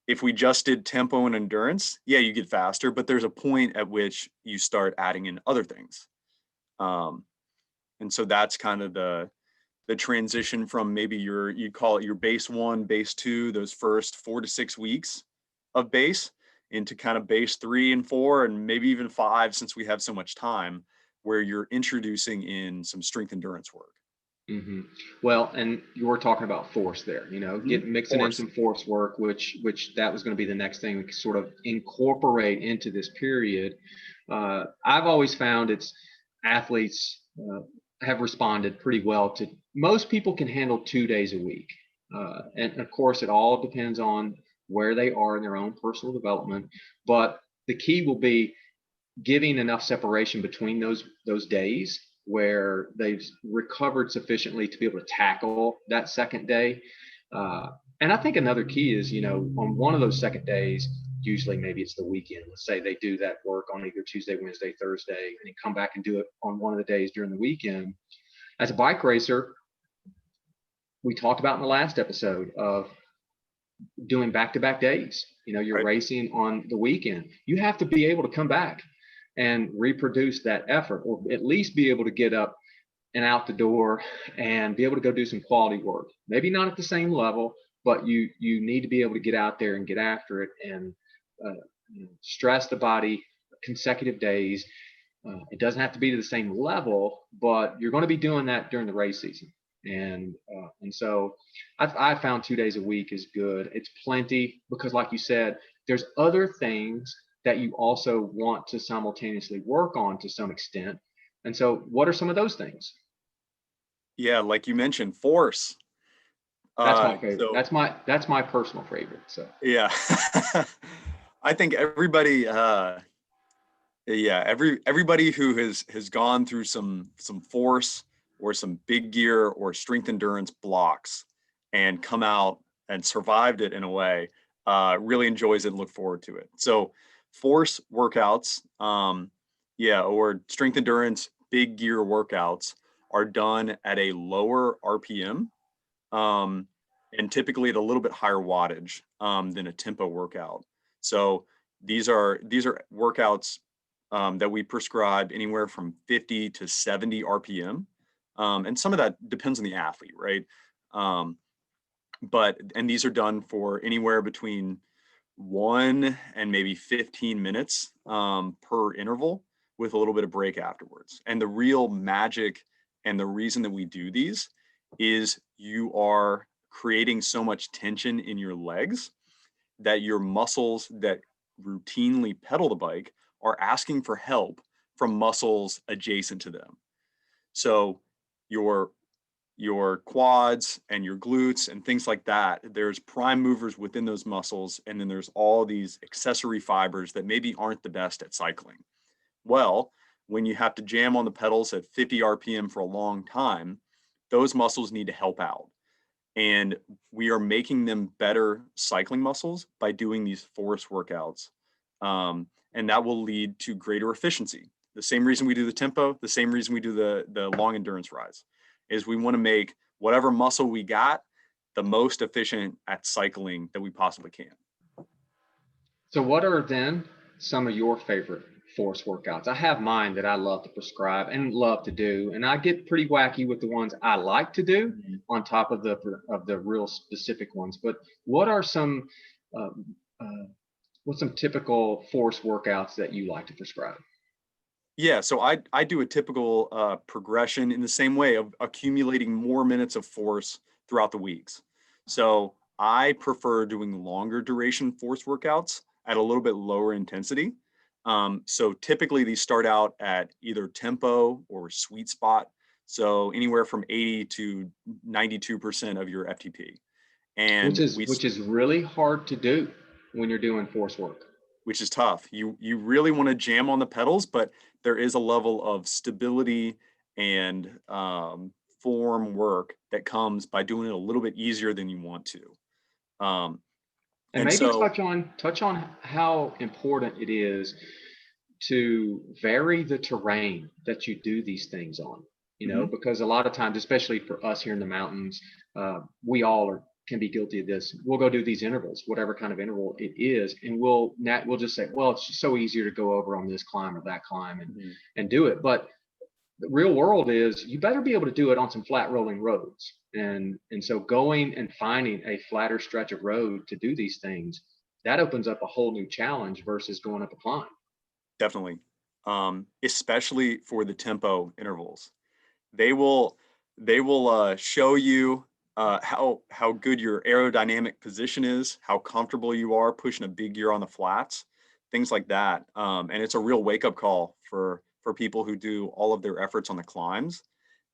B: if we just did tempo and endurance, yeah, you get faster, but there's a point at which you start adding in other things. And so that's kind of the transition from maybe you call it your base 1, base 2, those first 4 to 6 weeks of base, into kind of base 3 and 4, and maybe even 5, since we have so much time, where you're introducing in some strength endurance work.
A: Mm-hmm. Well, and you were talking about force there, mixing in some force work, which that was going to be the next thing we sort of incorporate into this period. I've always found athletes have responded pretty well to, most people can handle 2 days a week. And of course, it all depends on where they are in their own personal development. But the key will be giving enough separation between those days where they've recovered sufficiently to be able to tackle that second day. And I think another key is, on one of those second days, usually maybe it's the weekend. Let's say they do that work on either Tuesday, Wednesday, Thursday, and then come back and do it on one of the days during the weekend. As a bike racer, we talked about in the last episode of doing back-to-back days. You're
B: Right.
A: racing on the weekend. You have to be able to come back and reproduce that effort, or at least be able to get up and out the door and be able to go do some quality work. Maybe not at the same level, but you need to be able to get out there and get after it and stress the body consecutive days. It doesn't have to be to the same level, but you're going to be doing that during the race season. And so I found 2 days a week is good. It's plenty, because like you said, there's other things that you also want to simultaneously work on to some extent. And so what are some of those things?
B: Yeah, like you mentioned, force.
A: That's my favorite.
B: So
A: That's my personal favorite. So
B: yeah, I think everybody, everybody who has gone through some force or some big gear or strength endurance blocks and come out and survived it in a way, really enjoys it and look forward to it. So force workouts, or strength endurance big gear workouts are done at a lower RPM, and typically at a little bit higher wattage, than a tempo workout. So these are workouts that we prescribe anywhere from 50 to 70 RPM. And some of that depends on the athlete, right? And these are done for anywhere between 1 and maybe 15 minutes per interval, with a little bit of break afterwards. And the real magic and the reason that we do these is you are creating so much tension in your legs that your muscles that routinely pedal the bike are asking for help from muscles adjacent to them. So your quads and your glutes and things like that, there's prime movers within those muscles, and then there's all these accessory fibers that maybe aren't the best at cycling. Well, when you have to jam on the pedals at 50 RPM for a long time, those muscles need to help out. And we are making them better cycling muscles by doing these force workouts. And that will lead to greater efficiency. The same reason we do the tempo, the same reason we do the long endurance rides, is we want to make whatever muscle we got the most efficient at cycling that we possibly can.
A: So what are then some of your favorite force workouts? I have mine that I love to prescribe and love to do, and I get pretty wacky with the ones I like to do
B: Mhm.
A: on top of the real specific ones. But what are some uh, uh, what's some typical force workouts that you like to prescribe?
B: Yeah, so I do a typical progression in the same way of accumulating more minutes of force throughout the weeks. So I prefer doing longer duration force workouts at a little bit lower intensity. So typically these start out at either tempo or sweet spot. So anywhere from 80 to 92% of your FTP.
A: Which
B: And
A: is which is really hard to do when you're doing force work.
B: which is tough. You really want to jam on the pedals, but there is a level of stability and form work that comes by doing it a little bit easier than you want to. Um,
A: And
B: and
A: maybe
B: so,
A: touch on how important it is to vary the terrain that you do these things on.
B: mhm,
A: Because a lot of times, especially for us here in the mountains, we all can be guilty of this. We'll go do these intervals, whatever kind of interval it is, and we'll just say, well, it's just so easier to go over on this climb or that climb
B: mhm.
A: and do it. But the real world is you better be able to do it on some flat rolling roads. And so going and finding a flatter stretch of road to do these things, that opens up a whole new challenge versus going up a climb.
B: Definitely, especially for the tempo intervals. They will show you how good your aerodynamic position is, how comfortable you are pushing a big gear on the flats, things like that. And it's a real wake up call for people who do all of their efforts on the climbs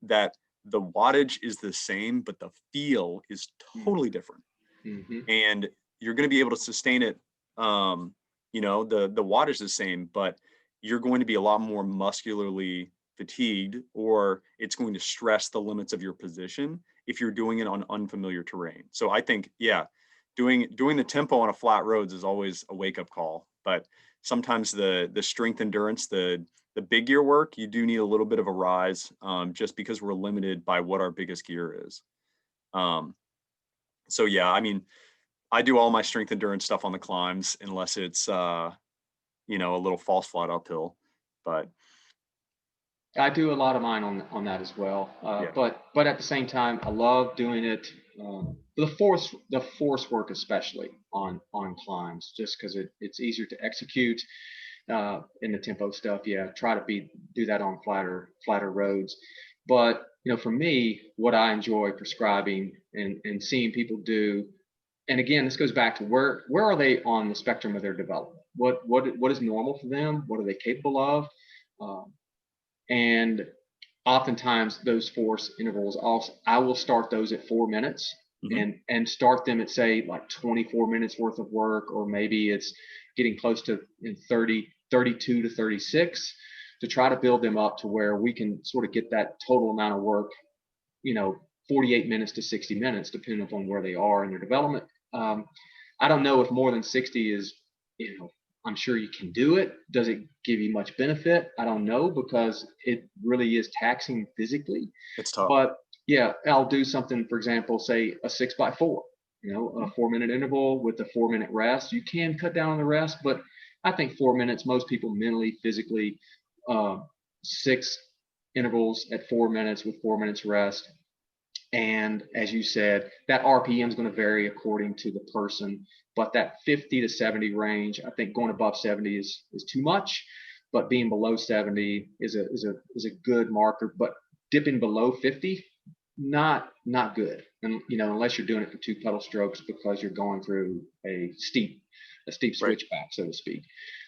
B: that the wattage is the same, but the feel is totally different,
A: Mm-hmm.
B: and you're going to be able to sustain it. The wattage is the same, but you're going to be a lot more muscularly fatigued, or it's going to stress the limits of your position if you're doing it on unfamiliar terrain. So I think, yeah, doing the tempo on a flat roads is always a wake up call. But sometimes the strength endurance, the big gear work, you do need a little bit of a rise, just because we're limited by what our biggest gear is. Um, so yeah, I mean, I do all my strength endurance stuff on the climbs unless it's a little false flat uphill. But
A: I do a lot of mine on that as well.
B: yeah,
A: But at the same time, I love doing it. The force work, especially on climbs, just because it's easier to execute. In the tempo stuff, yeah, try to do that on flatter roads. But for me, what I enjoy prescribing and seeing people do, and again, this goes back to where are they on the spectrum of their development? What is normal for them? What are they capable of? Um, and oftentimes those force intervals also I will start those at 4 minutes
B: hmm,
A: and start them at say like 24 minutes worth of work, or maybe it's getting close to 30 32 to 36, to try to build them up to where we can sort of get that total amount of work, you know 48 minutes to 60 minutes depending upon where they are in their development. I don't know if more than 60 is, I'm sure you can do it. Does it give you much benefit? I don't know, because it really is taxing physically.
B: it's tough.
A: But yeah, I'll do something, for example, say a 6x4, a
B: Mhm.
A: 4 minute interval with a 4 minute rest. You can cut down on the rest, but I think 4 minutes, most people mentally, physically, uh, six intervals at 4 minutes with 4 minutes rest. And as you said, that RPM is going to vary according to the person, but that 50 to 70 range, I think going above 70 is too much, but being below 70 is a good marker. But dipping below 50, not good. And unless you're doing it for two pedal strokes because you're going through a steep
B: Right.
A: switchback, so to speak.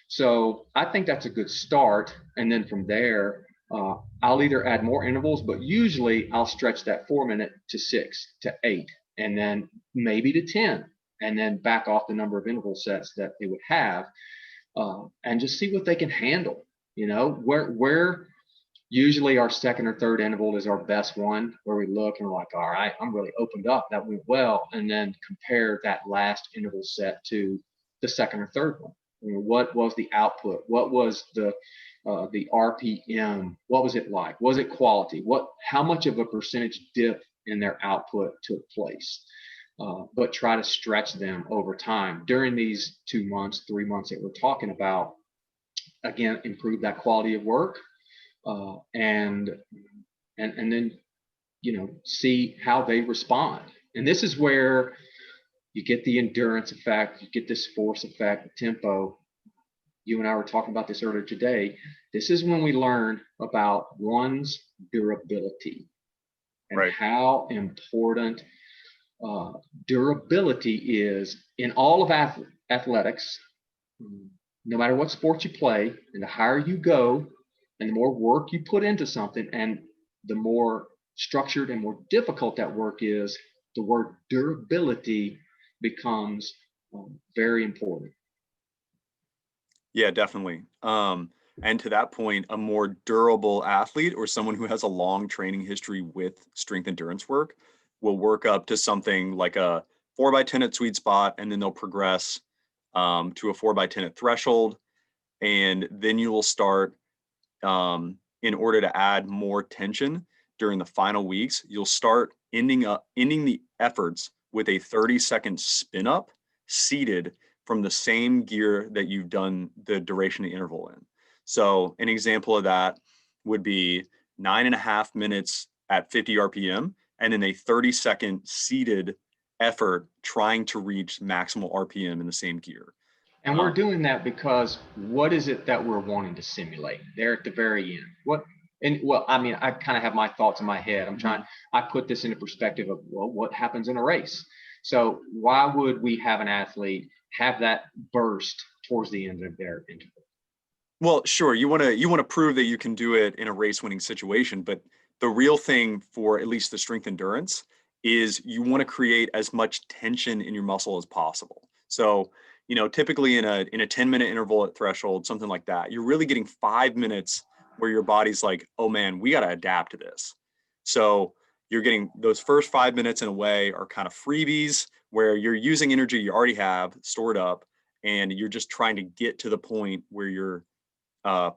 A: So I think that's a good start, and then from there, I'll either add more intervals, but usually I'll stretch that 4 minute to 6 to 8, and then maybe to 10, and then back off the number of interval sets that they would have, and just see what they can handle. Where usually our second or third interval is our best one, where we look and we're like, all right, I'm really opened up. That went well. And then compare that last interval set to the second or third one. What was the output? What was the RPM? What was it like? Was it quality? How much of a percentage dip in their output took place? but try to stretch them over time during these 2 months, 3 months that we're talking about. Again, improve that quality of work, and then see how they respond. And this is where you get the endurance effect, you get this force effect, the tempo. You and I were talking about this earlier today. This is when we learn about one's durability and
B: Right.
A: how important durability is in all of athletics. No matter what sport you play, and the higher you go and the more work you put into something, and the more structured and more difficult that work is, the word durability becomes very important.
B: Yeah, definitely. And to that point, a more durable athlete or someone who has a long training history with strength endurance work will work up to something like a 4x10 at sweet spot, and then they'll progress to a 4x10 at threshold. And then you will start, in order to add more tension during the final weeks, you'll start ending the efforts with a 30-second spin up seated from the same gear that you've done the duration of the interval in. So an example of that would be 9.5 minutes at 50 RPM, and then a 30-second seated effort trying to reach maximal RPM in the same gear.
A: And we're doing that because what is it that we're wanting to simulate there at the very end? I mean, I kind of have my thoughts in my head. I put this into perspective of, well, what happens in a race? So why would we have an athlete have that burst towards the end of their interval?
B: Well, sure. You want to prove that you can do it in a race winning situation, but the real thing for at least the strength endurance is you want to create as much tension in your muscle as possible. So, typically in a 10-minute interval at threshold, something like that, you're really getting 5 minutes where your body's like, oh man, we got to adapt to this. So you're getting those first 5 minutes in a way are kind of freebies where you're using energy you already have stored up, and you're just trying to get to the point where you're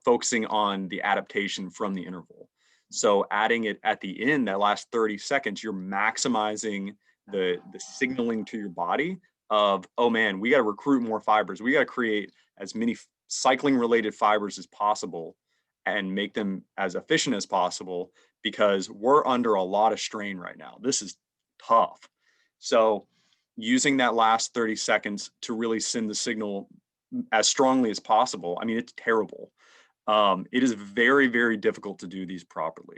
B: focusing on the adaptation from the interval. So adding it at the end, that last 30 seconds, you're maximizing the signaling to your body of, oh man, we got to recruit more fibers. We got to create as many cycling related fibers as possible and make them as efficient as possible, because we're under a lot of strain right now. This is tough. So using that last 30 seconds to really send the signal as strongly as possible. I mean, it's terrible. It is very, very difficult to do these properly.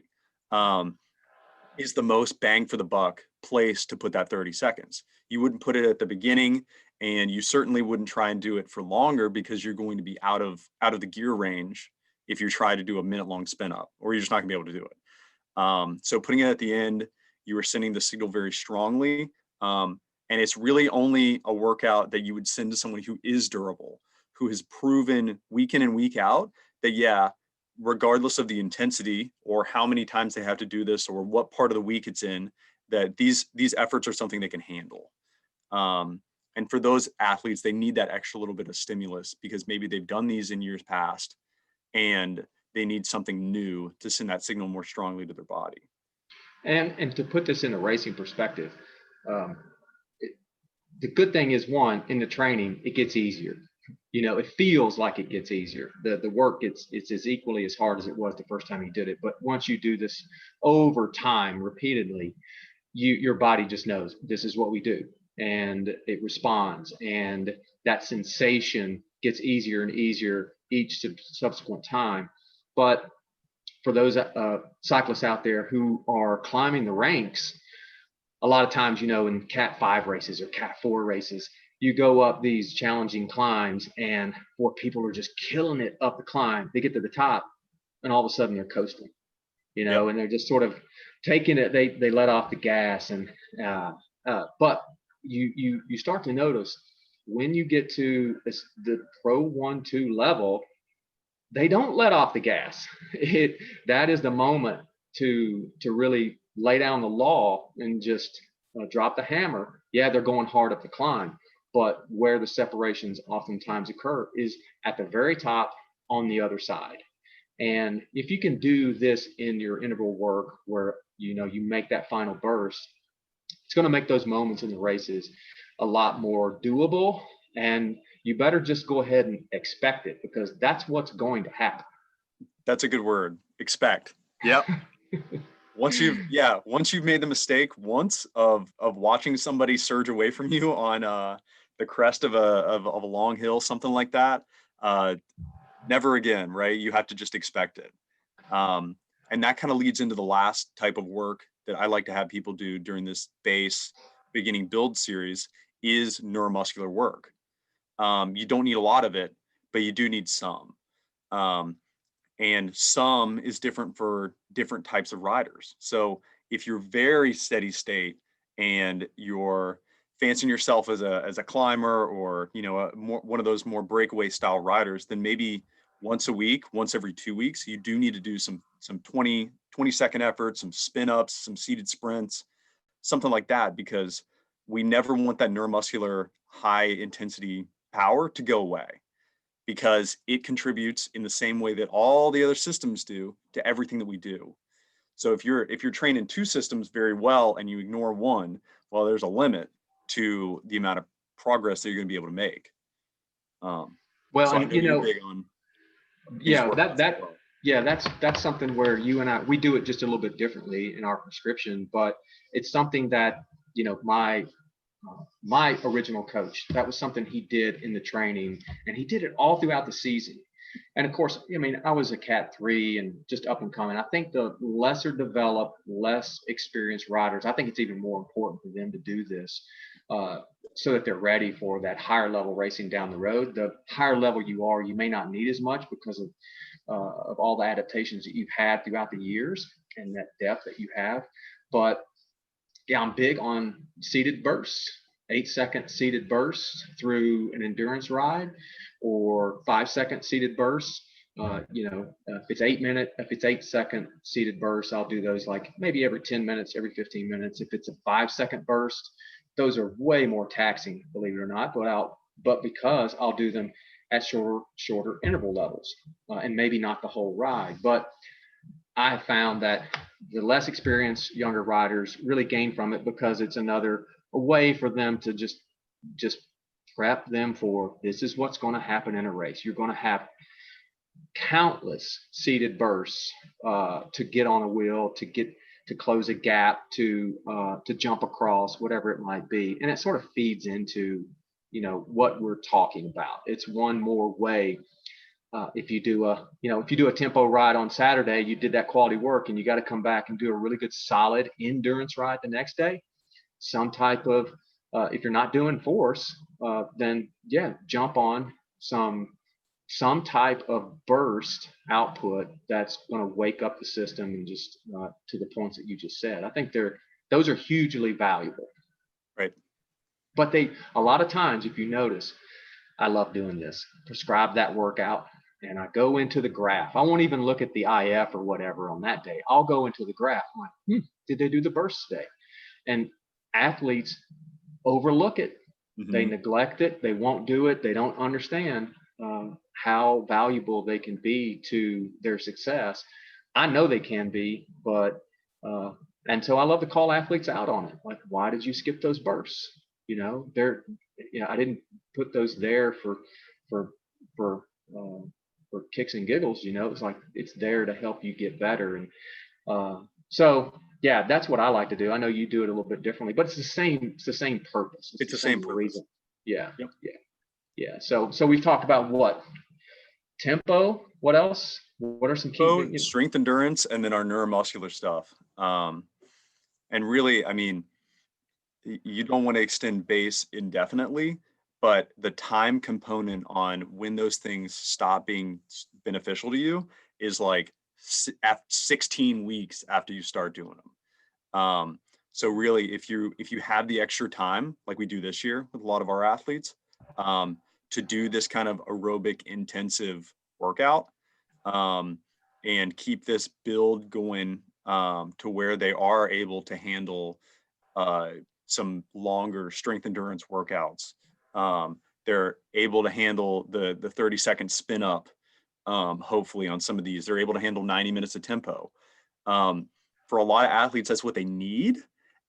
B: Is the most bang for the buck place to put that 30 seconds. You wouldn't put it at the beginning, and you certainly wouldn't try and do it for longer, because you're going to be out of the gear range if you try to do a minute-long spin up, or you're just not gonna be able to do it. So putting it at the end, you are sending the signal very strongly. And it's really only a workout that you would send to someone who is durable, who has proven week in and week out that, yeah, regardless of the intensity or how many times they have to do this or what part of the week it's in, that these efforts are something they can handle. And for those athletes, they need that extra little bit of stimulus, because maybe they've done these in years past and they need something new to send that signal more strongly to their body.
A: And to put this in a racing perspective, the good thing is, one, in the training, it gets easier. It feels like it gets easier. The work it's as equally as hard as it was the first time you did it. But once you do this over time, repeatedly, your body just knows this is what we do, and it responds, and that sensation gets easier and easier each subsequent time. But for those cyclists out there who are climbing the ranks, a lot of times, in Cat 5 races or Cat 4 races, you go up these challenging climbs, and people are just killing it up the climb. They get to the top, and all of a sudden they're coasting,
B: Yep.
A: and they're just sort of taking it. They let off the gas, and but you start to notice when you get to the Pro 1-2 level, they don't let off the gas. That is the moment to really lay down the law and just drop the hammer. Yeah, they're going hard up the climb, but where the separations oftentimes occur is at the very top on the other side. And if you can do this in your interval work, where you make that final burst, it's going to make those moments in the races a lot more doable. And you better just go ahead and expect it, because that's what's going to happen.
B: That's a good word. Expect. Yep. Once you've made the mistake once of watching somebody surge away from you on the crest of a long hill, something like that, never again, right? You have to just expect it. And that kind of leads into the last type of work that I like to have people do during this base beginning build series is neuromuscular work. You don't need a lot of it, but you do need some. And some is different for different types of riders. So if you're very steady state and you're fancying yourself as a climber, or one of those more breakaway style riders, then maybe once a week, once every 2 weeks, you do need to do some 20-second efforts, some spin ups, some seated sprints, something like that, because we never want that neuromuscular high intensity power to go away, because it contributes in the same way that all the other systems do to everything that we do. So if you're training two systems very well and you ignore one, well, there's a limit to the amount of progress that you're going to be able to make.
A: Well,
B: so
A: and
B: you're big on
A: that's something where you and I, we do it just a little bit differently in our prescription, but it's something that my original coach, that was something he did in the training, and he did it all throughout the season. And of course, I mean, I was a Cat 3 and just up and coming. I think the lesser developed, less experienced riders, I think it's even more important for them to do this so that they're ready for that higher level racing down the road. The higher level you are, you may not need as much because of all the adaptations that you've had throughout the years and that depth that you have. But yeah, I'm big on seated bursts, 8-second seated bursts through an endurance ride, or 5-second seated bursts. If it's 8-second seated bursts, I'll do those like maybe every 10 minutes, every 15 minutes. If it's a 5-second burst, those are way more taxing, believe it or not, but because I'll do them at shorter interval levels, and maybe not the whole ride. But I found that the less experienced younger riders really gain from it, because it's a way for them to just prep them for, this is what's going to happen in a race. You're going to have countless seated bursts to get on a wheel, to close a gap, to jump across, whatever it might be. And it sort of feeds into what we're talking about. It's one more way. If you do a tempo ride on Saturday, you did that quality work, and you got to come back and do a really good solid endurance ride the next day. Some type of, if you're not doing force, then jump on some type of burst output that's going to wake up the system, and just to the points that you just said. I think those are hugely valuable.
B: Right.
A: But a lot of times, if you notice, I love doing this. Prescribe that workout, and I go into the graph. I won't even look at the IF or whatever on that day. I'll go into the graph. I'm like, did they do the burst today? And athletes overlook it. Mm-hmm. They neglect it. They won't do it. They don't understand how valuable they can be to their success. I know they can be, but and so I love to call athletes out on it. Like, why did you skip those bursts? I didn't put those there for kicks and giggles. It's like, it's there to help you get better. And so yeah, that's what I like to do. I know you do it a little bit differently, but it's the same purpose.
B: It's the same purpose.
A: Reason. Yeah.
B: Yep.
A: Yeah. So we've talked about what? Tempo. What else? What are some key?
B: Strength, endurance, and then our neuromuscular stuff. And really, I mean, you don't want to extend base indefinitely, but the time component on when those things stop being beneficial to you is like 16 weeks after you start doing them. So really, if you have the extra time, like we do this year with a lot of our athletes, to do this kind of aerobic intensive workout, and keep this build going to where they are able to handle some longer strength endurance workouts. They're able to handle the 30-second spin up. Hopefully on some of these, they're able to handle 90 minutes of tempo. For a lot of athletes, that's what they need.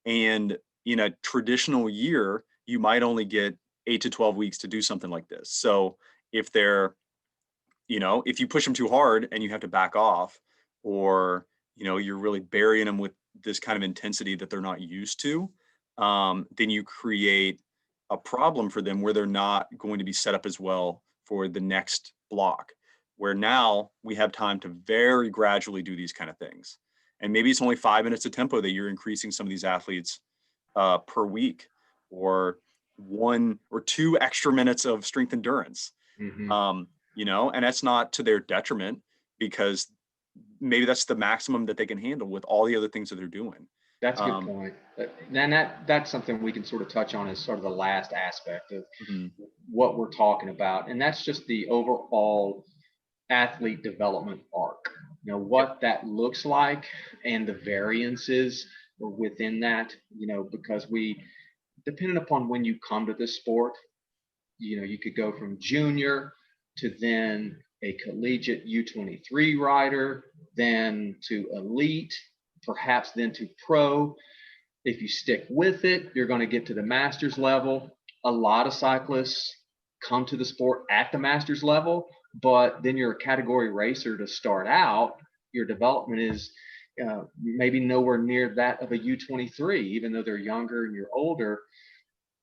B: And in a traditional year, you might only get 8 to 12 weeks to do something like this. So if they're, if you push them too hard and you have to back off, or, you're really burying them with this kind of intensity that they're not used to, then you create a problem for them where they're not going to be set up as well for the next block, where now we have time to very gradually do these kind of things. And maybe it's only 5 minutes of tempo that you're increasing some of these athletes per week, or 1 or 2 extra minutes of strength endurance.
A: Mm-hmm.
B: And that's not to their detriment, because maybe that's the maximum that they can handle with all the other things that they're doing.
A: That's a good point. And that's something we can sort of touch on as sort of the last aspect of what we're talking about. And that's just the overall athlete development arc, what that looks like and the variances within that, because depending upon when you come to this sport, you could go from junior to then a collegiate U23 rider, then to elite, perhaps then to pro. If you stick with it, you're going to get to the master's level. A lot of cyclists come to the sport at the master's level, but then you're a category racer to start out. Your development is maybe nowhere near that of a U23, even though they're younger and you're older.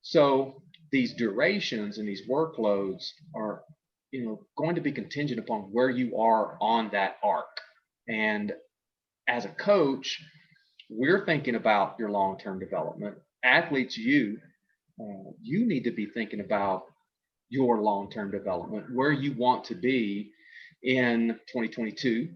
A: So these durations and these workloads are, going to be contingent upon where you are on that arc. And as a coach, we're thinking about your long-term development. Athletes, you need to be thinking about your long-term development, where you want to be in 2022,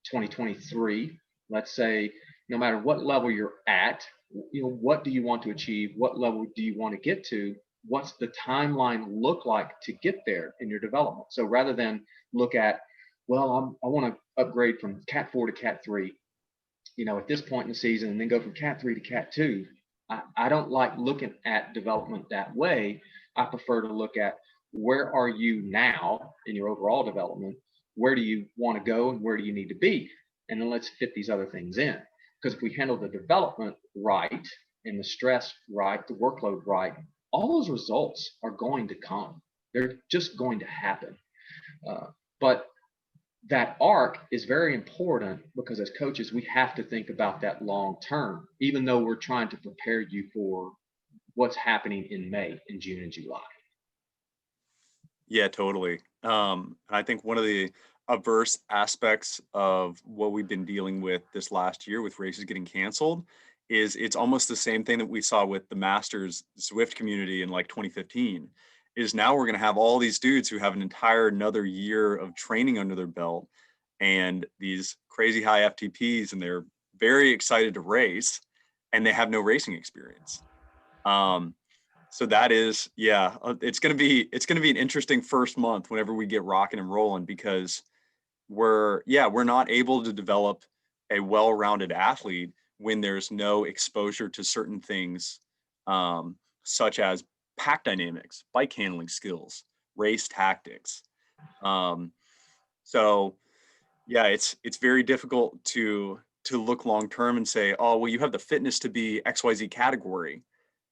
A: 2023. Let's say, no matter what level you're at, what do you want to achieve? What level do you want to get to? What's the timeline look like to get there in your development? So rather than look at, well, I want to upgrade from Cat 4 to Cat 3, at this point in the season, and then go from Cat 3 to Cat 2. I don't like looking at development that way. I prefer to look at, where are you now in your overall development? Where do you want to go and where do you need to be? And then let's fit these other things in. Because if we handle the development right and the stress right, the workload right, all those results are going to come. They're just going to happen. But that arc is very important, because as coaches, we have to think about that long term, even though we're trying to prepare you for what's happening in May, in June, and July.
B: Yeah, totally. I think one of the adverse aspects of what we've been dealing with this last year with races getting canceled is it's almost the same thing that we saw with the Masters Zwift community in like 2015, is now we're going to have all these dudes who have an entire another year of training under their belt and these crazy high FTPs, and they're very excited to race and they have no racing experience. So that is, it's going to be an interesting first month whenever we get rocking and rolling, because we're not able to develop a well-rounded athlete when there's no exposure to certain things, such as pack dynamics, bike handling skills, race tactics. So yeah, it's very difficult to look long-term and say, oh, well, you have the fitness to be XYZ category,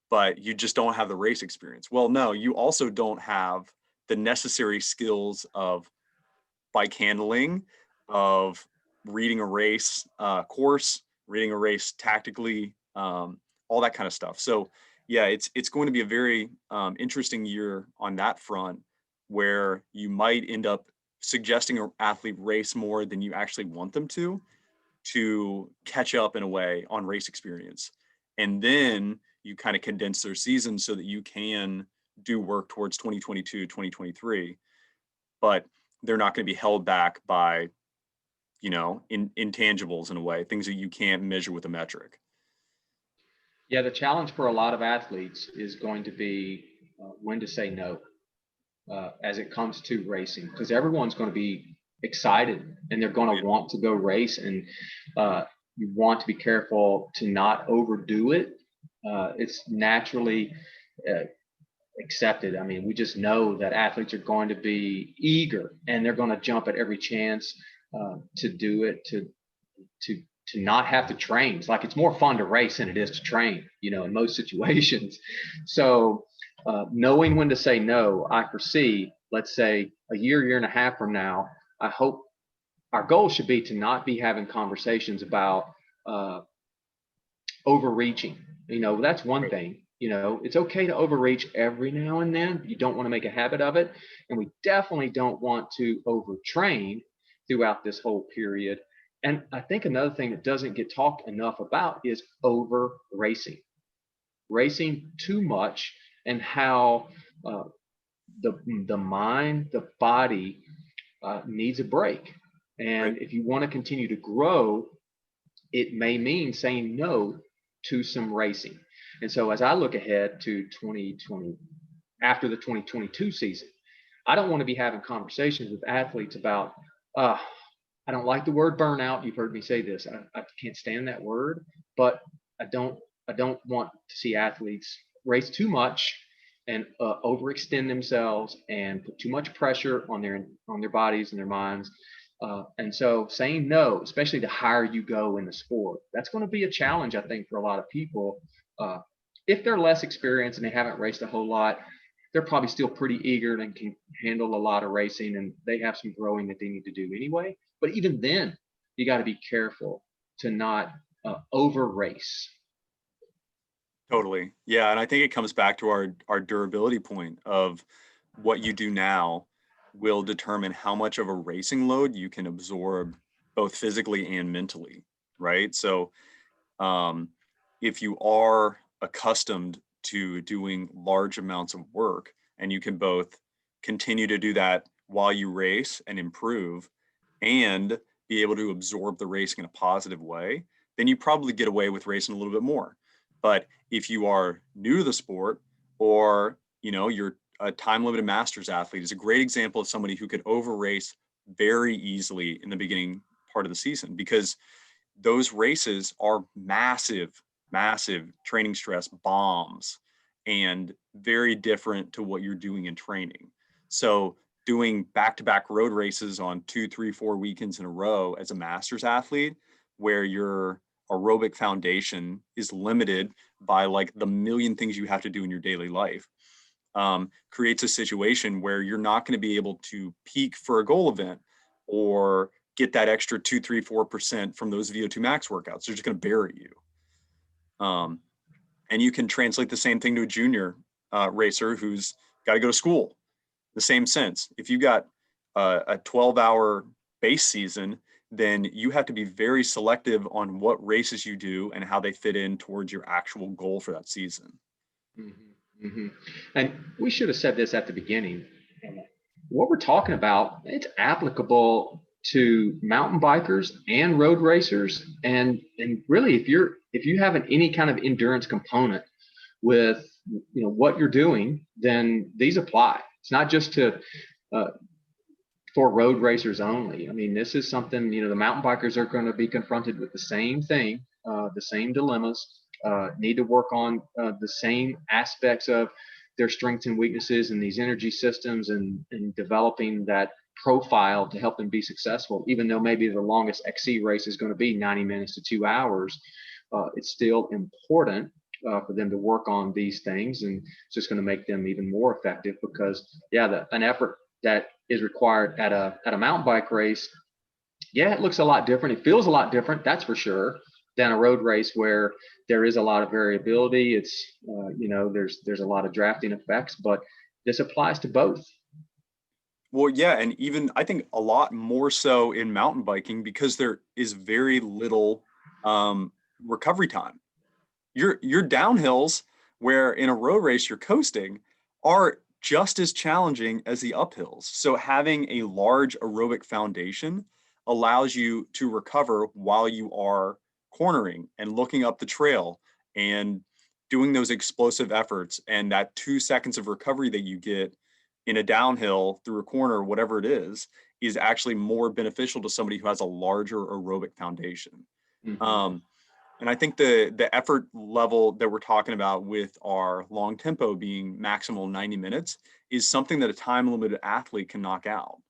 B: but you just don't have the race experience. Well, no, you also don't have the necessary skills of bike handling, of reading a race course, reading a race tactically, all that kind of stuff. So yeah, it's going to be a very interesting year on that front, where you might end up suggesting an athlete race more than you actually want them to catch up in a way on race experience. And then you kind of condense their season so that you can do work towards 2022, 2023, but they're not going to be held back by, intangibles in a way, things that you can't measure with a metric.
A: Yeah, the challenge for a lot of athletes is going to be when to say no as it comes to racing, because everyone's going to be excited and they're going to want to go race, and you want to be careful to not overdo it. It's naturally accepted. I mean, we just know that athletes are going to be eager and they're going to jump at every chance to do it, to to not have to train. It's like it's more fun to race than it is to train, in most situations. So knowing when to say no, I foresee, let's say a year and a half from now, I hope our goal should be to not be having conversations about overreaching. That's one thing. It's okay to overreach every now and then. You don't want to make a habit of it. And we definitely don't want to overtrain throughout this whole period. And I think another thing that doesn't get talked enough about is over racing. Racing too much, and how the mind, the body needs a break. And if you want to continue to grow, it may mean saying no to some racing. And so as I look ahead to 2020, after the 2022 season, I don't want to be having conversations with athletes about, I don't like the word burnout. You've heard me say this. I can't stand that word, but I don't want to see athletes race too much and overextend themselves and put too much pressure on their bodies and their minds. And so saying no, especially the higher you go in the sport, that's going to be a challenge, I think, for a lot of people. If they're less experienced and they haven't raced a whole lot, they're probably still pretty eager and can handle a lot of racing, and they have some growing that they need to do anyway. But even then, you got to be careful to not over race.
B: Totally. Yeah. And I think it comes back to our durability point of what you do now will determine how much of a racing load you can absorb, both physically and mentally. Right. So if you are accustomed to doing large amounts of work, and you can both continue to do that while you race and improve, and be able to absorb the racing in a positive way, then you probably get away with racing a little bit more. But if you are new to the sport, or you're a time limited masters athlete, is a great example of somebody who could over race very easily in the beginning part of the season, because those races are massive training stress bombs, and very different to what you're doing in training. So doing back-to-back road races on 2, 3, 4 weekends in a row as a masters athlete, where your aerobic foundation is limited by like the million things you have to do in your daily life, creates a situation where you're not going to be able to peak for a goal event or get that extra 2, 3, 4% from those VO2 max workouts. They're just going to bury you. And you can translate the same thing to a junior racer who's got to go to school. The same sense. If you got a 12-hour base season, then you have to be very selective on what races you do and how they fit in towards your actual goal for that season.
A: Mm-hmm, mm-hmm. And we should have said this at the beginning. What we're talking about, it's applicable to mountain bikers and road racers. And really, if you have any kind of endurance component with what you're doing, then these apply. It's not just for road racers only. I mean, this is something, the mountain bikers are going to be confronted with the same thing, the same dilemmas, need to work on the same aspects of their strengths and weaknesses in these energy systems, and developing that profile to help them be successful. Even though maybe the longest XC race is going to be 90 minutes to 2 hours, it's still important for them to work on these things, and it's just going to make them even more effective, because an effort that is required at a mountain bike race, it looks a lot different, it feels a lot different, that's for sure, than a road race where there is a lot of variability. It's there's a lot of drafting effects, but this applies to both.
B: Well, yeah, and even I think a lot more so in mountain biking, because there is very little recovery time. Your downhills, where in a road race you're coasting, are just as challenging as the uphills. So having a large aerobic foundation allows you to recover while you are cornering and looking up the trail and doing those explosive efforts. And that 2 seconds of recovery that you get in a downhill through a corner, whatever it is actually more beneficial to somebody who has a larger aerobic foundation. Mm-hmm. And I think the effort level that we're talking about with our long tempo being maximal 90 minutes is something that a time limited athlete can knock out.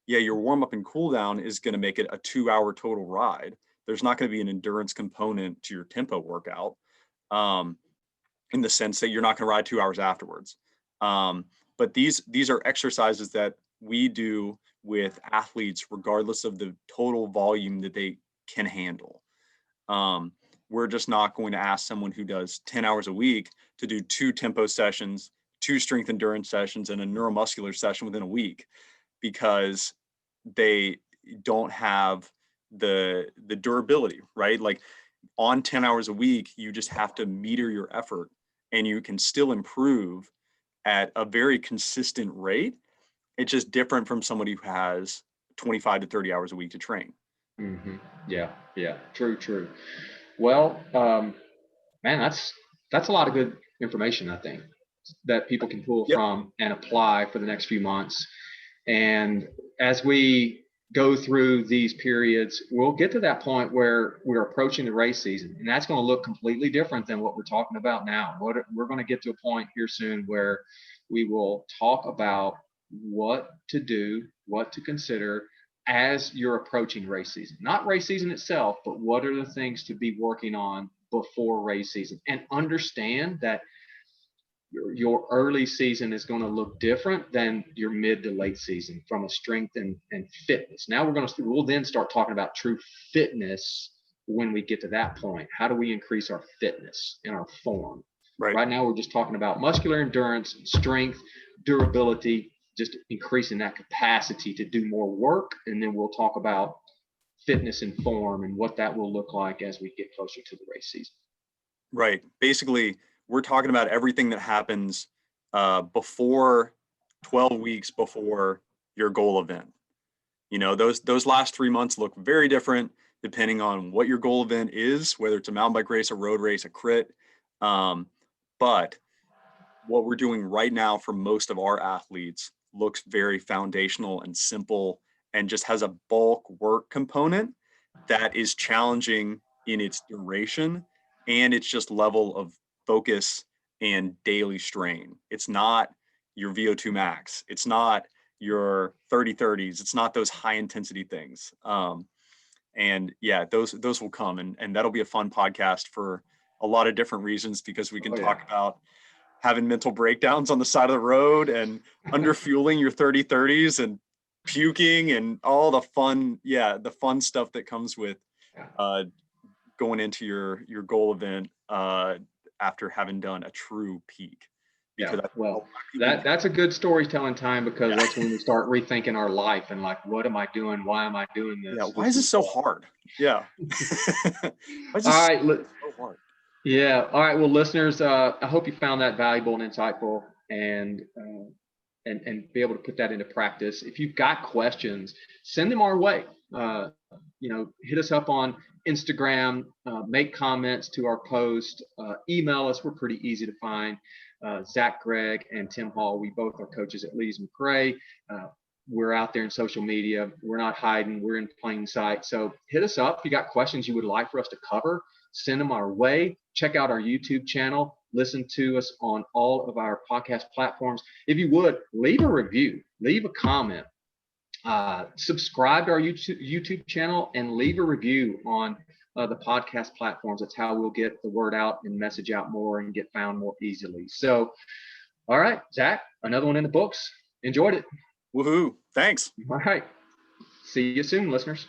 B: Yeah, your warm up and cool down is going to make it a 2-hour total ride, There's not going to be an endurance component to your tempo workout, in the sense that you're not going to ride 2 hours afterwards. But these are exercises that we do with athletes, regardless of the total volume that they can handle. We're just not going to ask someone who does 10 hours a week to do 2 tempo sessions, 2 strength endurance sessions, and a neuromuscular session within a week, because they don't have the durability, right? Like on 10 hours a week, you just have to meter your effort, and you can still improve at a very consistent rate. It's just different from somebody who has 25 to 30 hours a week to train.
A: Mm-hmm. Yeah. True. Well, man, that's a lot of good information, I think, that people can pull from and apply for the next few months. And as we go through these periods, we'll get to that point where we're approaching the race season, and that's going to look completely different than what we're talking about now. We're going to get to a point here soon where we will talk about what to do, what to consider as you're approaching race season. Not race season itself, but what are the things to be working on before race season, and understand that your early season is going to look different than your mid to late season from a strength and fitness. Now we'll then start talking about true fitness when we get to that point. How do we increase our fitness and our form? Right now, we're just talking about muscular endurance, strength, durability, just increasing that capacity to do more work. And then we'll talk about fitness and form and what that will look like as we get closer to the race season.
B: Right. Basically, we're talking about everything that happens before 12 weeks before your goal event. You know, those last 3 months look very different depending on what your goal event is, whether it's a mountain bike race, a road race, a crit. But what we're doing right now for most of our athletes looks very foundational and simple, and just has a bulk work component that is challenging in its duration and its just level of focus and daily strain. It's not your VO2 max. It's not your 30-30s. It's not those high intensity things. And yeah, those will come, and that'll be a fun podcast for a lot of different reasons, because we can talk about having mental breakdowns on the side of the road and under fueling your 30-30s and puking and all the fun stuff that comes with going into your goal event after having done a true peak.
A: Because that's a good storytelling time, because that's when we start rethinking our life and like, what am I doing? Why am I doing this?
B: Yeah. Why is this so hard? Yeah.
A: All right. So hard? Yeah. All right. Well, listeners, I hope you found that valuable and insightful, and be able to put that into practice. If you've got questions, send them our way. Hit us up on Instagram, make comments to our post, email us. We're pretty easy to find. Zach, Gregg, and Tim Hall, we both are coaches at Lees-McRae. We're out there in social media. We're not hiding. We're in plain sight. So hit us up. If you got questions you would like for us to cover, send them our way. Check out our YouTube channel. Listen to us on all of our podcast platforms. If you would, leave a review, leave a comment, subscribe to our YouTube channel, and leave a review on the podcast platforms. That's how we'll get the word out and message out more and get found more easily. So, all right, Zach, another one in the books. Enjoyed it.
B: Woohoo. Thanks.
A: All right. See you soon, listeners.